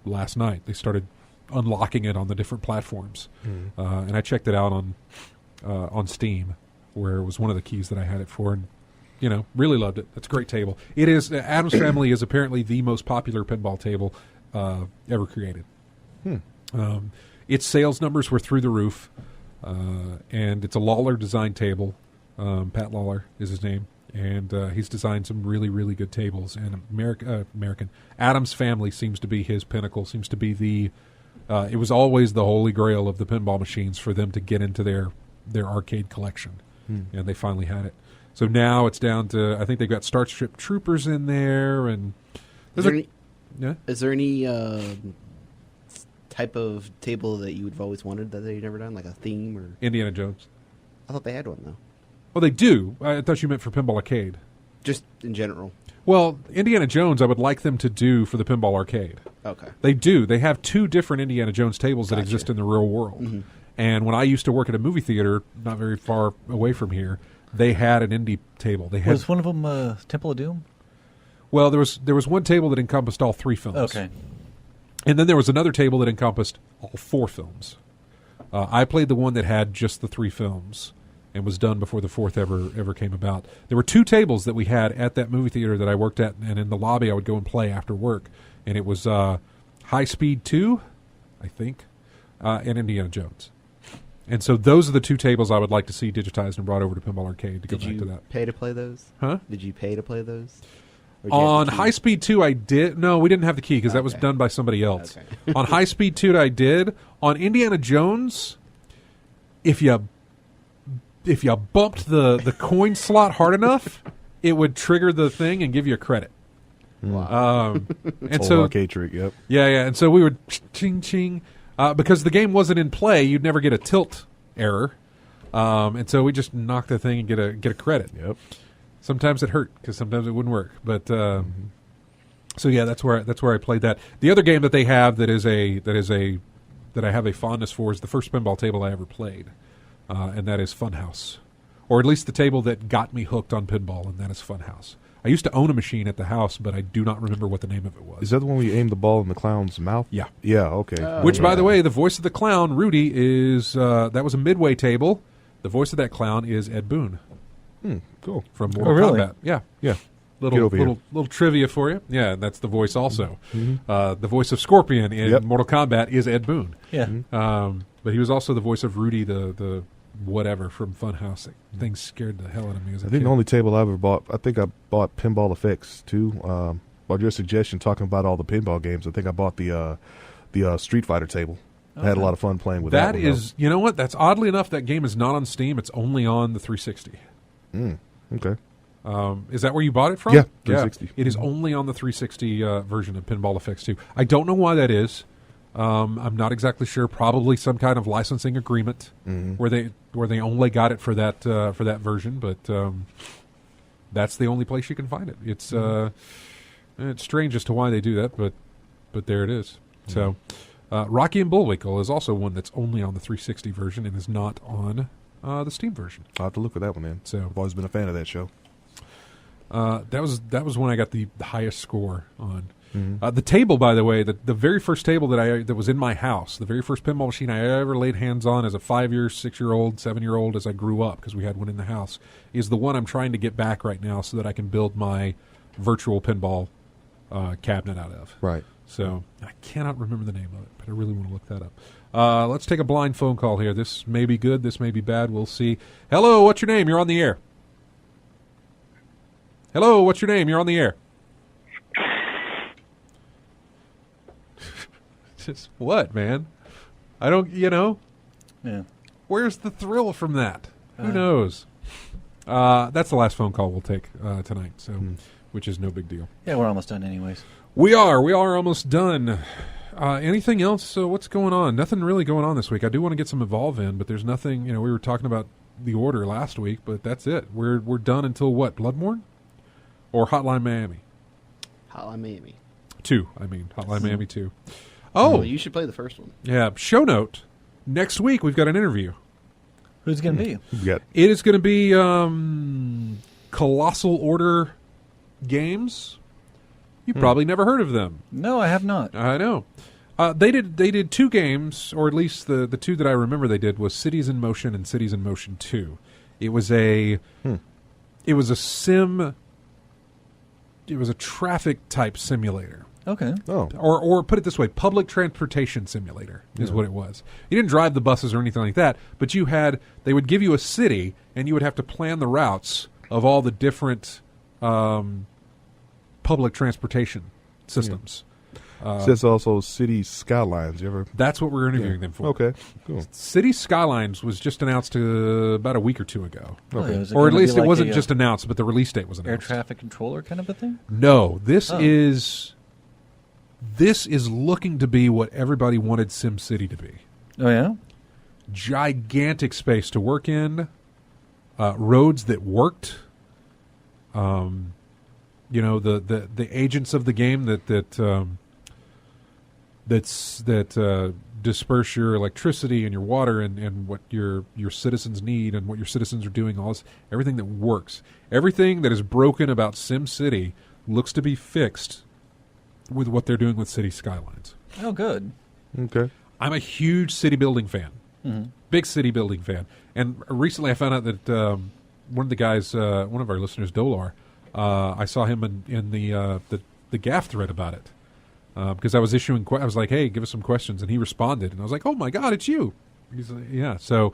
last night. They started unlocking it on the different platforms, and I checked it out on Steam, where it was one of the keys that I had it for, and really loved it. That's a great table. It is. Addams Family is apparently the most popular pinball table ever created. Its sales numbers were through the roof, and it's a Lawler design table. Pat Lawler is his name. And he's designed some really, really good tables. And American Addams Family seems to be his pinnacle. Seems to be It was always the holy grail of the pinball machines for them to get into their arcade collection, and they finally had it. So now it's down to, I think they've got Starship Troopers in there, and Is there any type of table that you would have always wanted that they've never done, like a theme or Indiana Jones. I thought they had one though. Well, they do. I thought you meant for Pinball Arcade. Just in general. Well, Indiana Jones, I would like them to do for the Pinball Arcade. Okay. They do. They have 2 different Indiana Jones tables that exist in the real world. Mm-hmm. And when I used to work at a movie theater not very far away from here, they had an indie table. They had, Was one of them Temple of Doom? well, there was one table that encompassed all 3 films. Okay. And then there was another table that encompassed all 4 films. I played the one that had just the 3 films and was done before the 4th ever came about. There were 2 tables that we had at that movie theater that I worked at, and in the lobby I would go and play after work. And it was High Speed 2, I think, and Indiana Jones. And so those are the 2 tables I would like to see digitized and brought over to Pinball Arcade to go back to that. Did you pay to play those? Huh? Did you pay to play those? Or did you have On the key? High Speed 2, I did. No, we didn't have the key because that was Okay. done by somebody else. Okay. On High Speed 2, I did. On Indiana Jones, if you bumped the coin slot hard enough, it would trigger the thing and give you a credit. Wow. And Old so, arcade trick, yep. yeah, and so we would ching ching because the game wasn't in play. You'd never get a tilt error, and so we just knock the thing and get a credit. Yep. Sometimes it hurt because sometimes it wouldn't work. But so yeah, that's where I played that. The other game that they have that I have a fondness for is the first pinball table I ever played, and that is Funhouse, or at least the table that got me hooked on pinball, and that is Funhouse. I used to own a machine at the house, but I do not remember what the name of it was. Is that the one where you aim the ball in the clown's mouth? Yeah. Yeah, okay. Which, by the way, the voice of the clown, Rudy, is that was a Midway table. The voice of that clown is Ed Boon Cool. from Mortal really? Kombat. Yeah. Yeah. Get Little over here. little trivia for you. Yeah, that's the voice also. The voice of Scorpion in Yep. Mortal Kombat is Ed Boon. Yeah. But he was also the voice of Rudy, the whatever from Funhouse. That thing scared the hell out of me as a I think kid. the only table I ever bought, I think I bought Pinball Effects too. By your suggestion, talking about all the pinball games, I think I bought the Street Fighter table. I had a lot of fun playing with that. That one, is, you know what? That's oddly enough, that game is not on Steam. It's only on the 360. Okay. Is that where you bought it from? Yeah, 360. It is only on the 360 version of Pinball Effects 2. I don't know why that is. I'm not exactly sure. Probably some kind of licensing agreement where they only got it for that version. But that's the only place you can find it. It's strange as to why they do that, but there it is. So Rocky and Bullwinkle is also one that's only on the 360 version and is not on the Steam version. I'll have to look for that one then. So I've always been a fan of that show. that was when I got the highest score on. The table, by the way, the very first table that was in my house, the very first pinball machine I ever laid hands on as a 5-year, 6-year-old, 7-year-old as I grew up, because we had one in the house, is the one I'm trying to get back right now so that I can build my virtual pinball cabinet out of. Right. So I cannot remember the name of it, but I really want to look that up. Let's take a blind phone call here. This may be good. This may be bad. We'll see. Hello, what's your name? You're on the air. Hello, what's your name? You're on the air. Just what, man? I don't, Yeah. where's the thrill from that? Who knows? That's the last phone call we'll take tonight, so which is no big deal. Yeah, we're almost done anyways. We are almost done. Anything else? What's going on? Nothing really going on this week. I do want to get some Evolve in, but there's nothing. We were talking about the order last week, but that's it. We're done until what? Bloodborne or Hotline Miami? Hotline Miami. 2. I mean, Hotline Miami 2. Oh, you should play the first one. Yeah. Show note. Next week we've got an interview. Who's it going to be? We got It is going to be Colossal Order Games. You probably never heard of them. No, I have not. I know. They did 2 games, or at least the 2 that I remember they did was Cities in Motion and Cities in Motion 2. It was a traffic type simulator. Okay. oh Or put it this way, public transportation simulator is what it was. You didn't drive the buses or anything like that, but they would give you a city, and you would have to plan the routes of all the different public transportation systems. Says also City Skylines. You ever? That's what we're interviewing them for. Okay, cool. City Skylines was just announced about a week or two ago. Okay. Is it Or at gonna least be it like wasn't a, just announced, but the release date was air announced. traffic controller kind of a thing. No, this is looking to be what everybody wanted SimCity to be. Oh yeah. Gigantic space to work in, roads that worked. The agents of the game that disperse your electricity and your water and what your citizens need and what your citizens are doing, all this, everything that works. Everything that is broken about SimCity looks to be fixed with what they're doing with City Skylines. Oh, good. Okay. I'm a huge city building fan. Mm-hmm. Big city building fan. And recently I found out that one of the guys, one of our listeners, Dolar, I saw him in the GAF thread about it. Because I was issuing, I was like, "Hey, give us some questions," and he responded, and I was like, "Oh my God, it's you!" He's like, "Yeah." So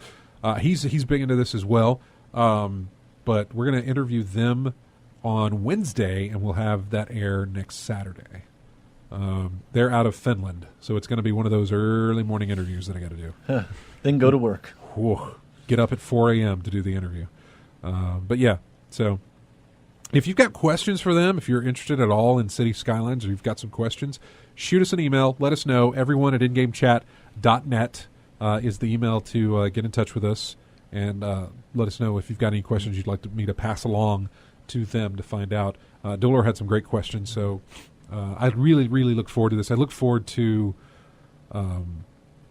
he's big into this as well. But we're going to interview them on Wednesday, and we'll have that air next Saturday. They're out of Finland, so it's going to be one of those early morning interviews that I got to do. Then go to work. Whew. Get up at 4 a.m. to do the interview. But yeah, so. If you've got questions for them, if you're interested at all in City Skylines or you've got some questions, shoot us an email. Let us know. Everyone at ingamechat.net is the email to get in touch with us. And let us know if you've got any questions you'd like me to pass along to them to find out. Dolor had some great questions, so I really, really look forward to this. I look forward to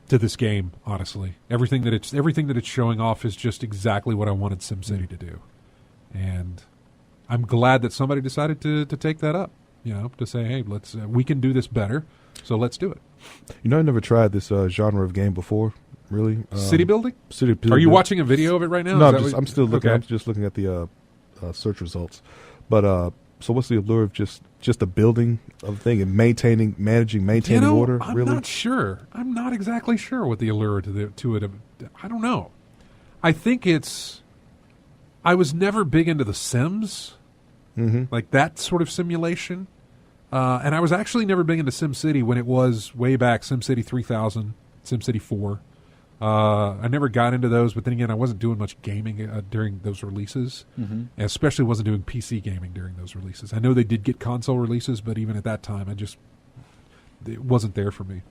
this game, honestly. Everything that it's showing off is just exactly what I wanted SimCity to do. And I'm glad that somebody decided to take that up, to say, hey, we can do this better, so let's do it. I never tried this genre of game before, really. City building? City building. Are you watching a video of it right now? No, I'm still looking. Okay. I'm just looking at the search results. But so what's the allure of just the building of the thing and maintaining order? I'm really? not sure. I'm not exactly sure what the allure to it. I don't know. I think I was never big into The Sims, like that sort of simulation. And I was actually never big into SimCity when it was way back, SimCity 3000, SimCity 4. I never got into those, but then again, I wasn't doing much gaming during those releases. And especially wasn't doing PC gaming during those releases. I know they did get console releases, but even at that time, it wasn't there for me.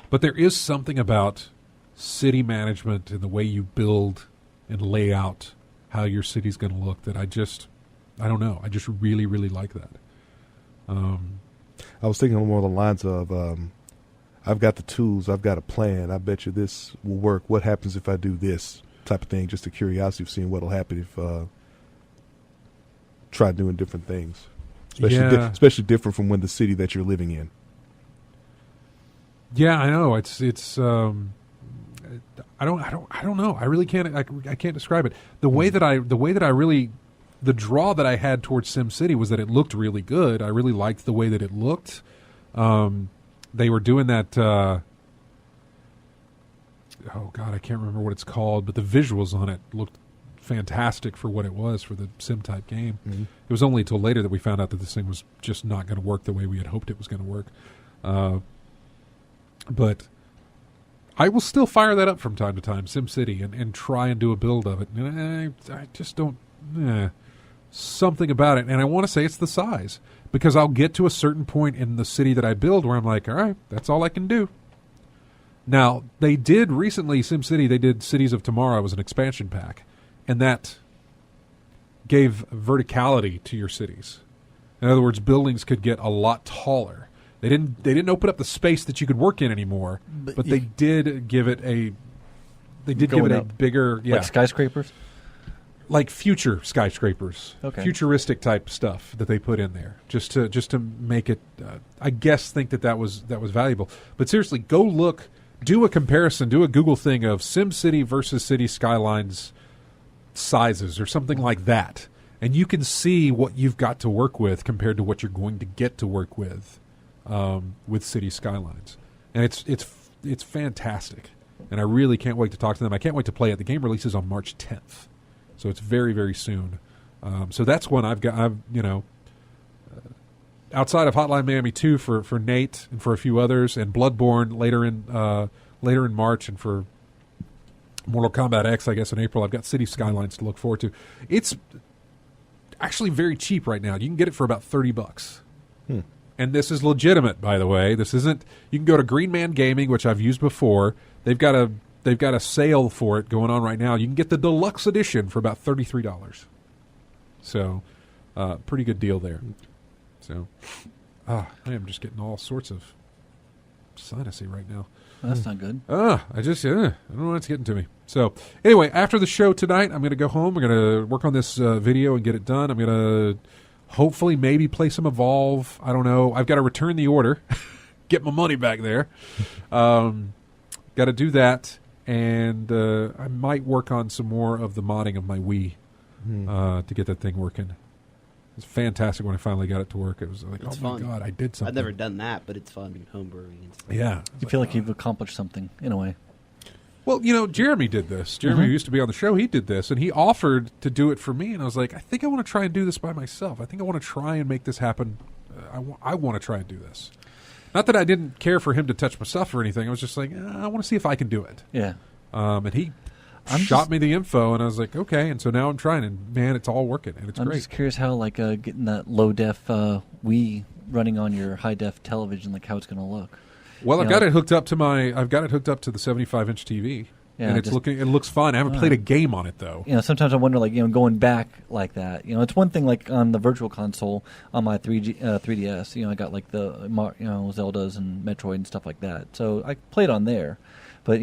But there is something about city management and the way you build and lay out how your city's going to look that I don't know. I just really, really like that. I was thinking more along the lines of, I've got the tools, I've got a plan. I bet you this will work. What happens if I do this type of thing? Just a curiosity of seeing what will happen if try doing different things, especially different from when the city that you're living in. Yeah, I know. It's. I don't know. I really can't. I can't describe it. The way that the draw that I had towards SimCity was that it looked really good. I really liked the way that it looked. They were doing that. Oh God, I can't remember what it's called, but the visuals on it looked fantastic for what it was for the sim type game. It was only until later that we found out that this thing was just not going to work the way we had hoped it was going to work. But I will still fire that up from time to time, SimCity, and try and do a build of it. And I just don't... something about it. And I want to say it's the size. Because I'll get to a certain point in the city that I build where I'm like, all right, that's all I can do. Now, they did recently, SimCity, they did Cities of Tomorrow as an expansion pack. And that gave verticality to your cities. In other words, buildings could get a lot taller. They didn't open up the space that you could work in anymore, but they did give it a bigger, like skyscrapers, like future skyscrapers, futuristic type stuff that they put in there just to make it. I guess think that was valuable. But seriously, go look, do a comparison, do a Google thing of SimCity versus City Skylines sizes or something like that, and you can see what you've got to work with compared to what you're going to get to work with City Skylines. And it's fantastic. And I really can't wait to talk to them. I can't wait to play it. The game releases on March 10th. So it's very, very soon. So that's one I've outside of Hotline Miami 2 for Nate and for a few others, and Bloodborne later in March, and for Mortal Kombat X, I guess, in April. I've got City Skylines to look forward to. It's actually very cheap right now. You can get it for about $30. And this is legitimate, by the way. This isn't. You can go to Green Man Gaming, which I've used before. They've got a sale for it going on right now. You can get the deluxe edition for about $33. So, pretty good deal there. So, I am just getting all sorts of sinusy right now. That's not good. I don't know what's getting to me. So, anyway, after the show tonight, I'm going to go home. I'm going to work on this video and get it done. I'm going to hopefully maybe play some Evolve. I don't know. I've got to return the order, get my money back there. Got to do that, and I might work on some more of the modding of my Wii to get that thing working. It's fantastic when I finally got it to work. It was like, It's my fun. God, I did something. I've never done that, but it's fun homebrewing and stuff. Yeah. You feel like you've accomplished something in a way. Well, Jeremy did this. Jeremy, who used to be on the show, he did this, and he offered to do it for me, and I was like, I think I want to try and do this by myself. I think I want to try and make this happen. I want to try and do this. Not that I didn't care for him to touch my stuff or anything. I was just like, I want to see if I can do it. Yeah. And he shot me the info, and I was like, okay. And so now I'm trying, and man, it's all working, and it's I'm great. just curious how getting that low def Wii running on your high def television, how it's going to look. Well, I've got it hooked up to the 75-inch TV, and it looks fine. I haven't played a game on it though. Sometimes I wonder, going back like that. It's one thing on the Virtual Console on my 3DS. I got the Zeldas and Metroid and stuff like that. So I played on there, but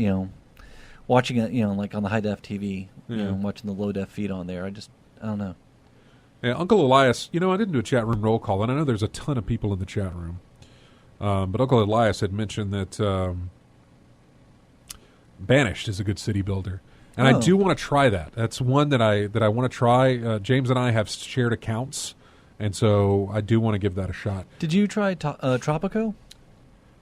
watching it, on the high def TV, watching the low def feed on there, I don't know. Yeah, Uncle Elias. I didn't do a chat room roll call, and I know there's a ton of people in the chat room. But Uncle Elias had mentioned that Banished is a good city builder, and I do want to try that. That's one that I want to try. James and I have shared accounts, and so I do want to give that a shot. Did you try Tropico?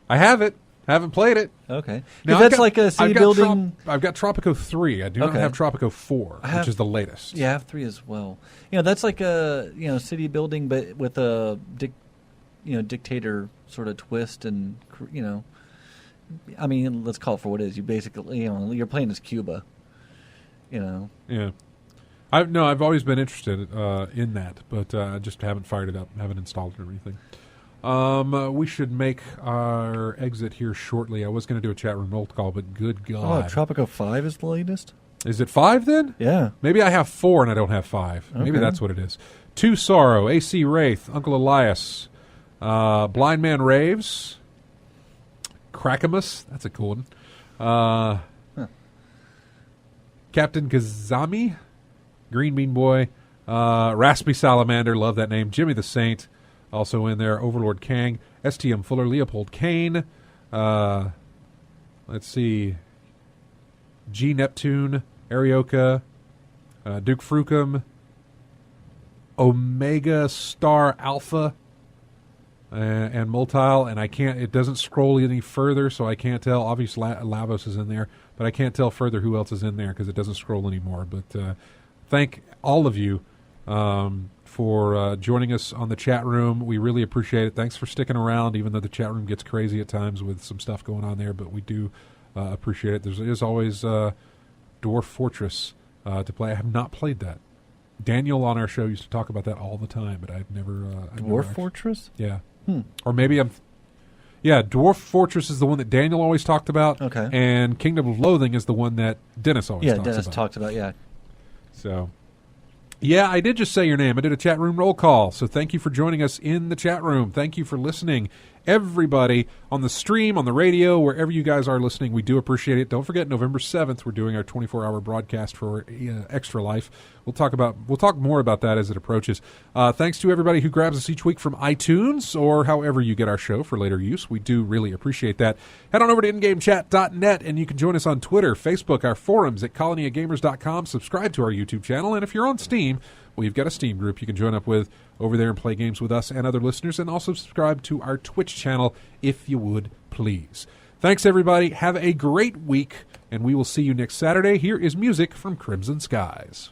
I have it. Haven't played it. Okay, Now, that's a city building. I've got Tropico 3. I do not have Tropico 4, which is the latest. Yeah, I have 3 as well. That's a city building, but with a dictator sort of twist, and let's call it for what it is. You basically, you're playing as Cuba. Yeah. I've always been interested in that, but I just haven't fired it up, haven't installed it or anything. We should make our exit here shortly. I was going to do a chat room roll call, but good God. Oh, Tropico 5 is the latest? Is it 5 then? Yeah. Maybe I have 4 and I don't have 5. Okay. Maybe that's what it is. 2 Sorrow, AC Wraith, Uncle Elias, Blind Man Raves, Crackamus, that's a cool one. Captain Kazami, Green Bean Boy, Raspy Salamander, love that name. Jimmy the Saint, also in there. Overlord Kang, STM Fuller, Leopold Kane. Let's see. G Neptune, Arioka, Duke Frucum, Omega Star Alpha, and Multile. And it doesn't scroll any further, so I can't tell. Obviously, Lavos is in there, but I can't tell further who else is in there because it doesn't scroll anymore. But thank all of you for joining us on the chat room. We really appreciate it. Thanks for sticking around, even though the chat room gets crazy at times with some stuff going on there, but we do appreciate it. There's always Dwarf Fortress to play. I have not played that. Daniel on our show used to talk about that all the time, but I've never... Dwarf Fortress? Yeah. Or maybe I'm... Yeah, Dwarf Fortress is the one that Daniel always talked about. Okay. And Kingdom of Loathing is the one that Dennis always talks about. Yeah, Dennis talked about, yeah. So... Yeah, I did just say your name. I did a chat room roll call. So thank you for joining us in the chat room. Thank you for listening. Everybody on the stream, on the radio, wherever you guys are listening, we do appreciate it. Don't forget, November 7th, we're doing our 24-hour broadcast for Extra Life. We'll talk more about that as it approaches. Thanks to everybody who grabs us each week from iTunes or however you get our show for later use. We do really appreciate that. Head on over to ingamechat.net, and you can join us on Twitter, Facebook, our forums at colonyofgamers.com. Subscribe to our YouTube channel, and if you're on Steam, we've got a Steam group you can join up with over there and play games with us and other listeners, and also subscribe to our Twitch channel if you would, please. Thanks, everybody. Have a great week, and we will see you next Saturday. Here is music from Crimson Skies.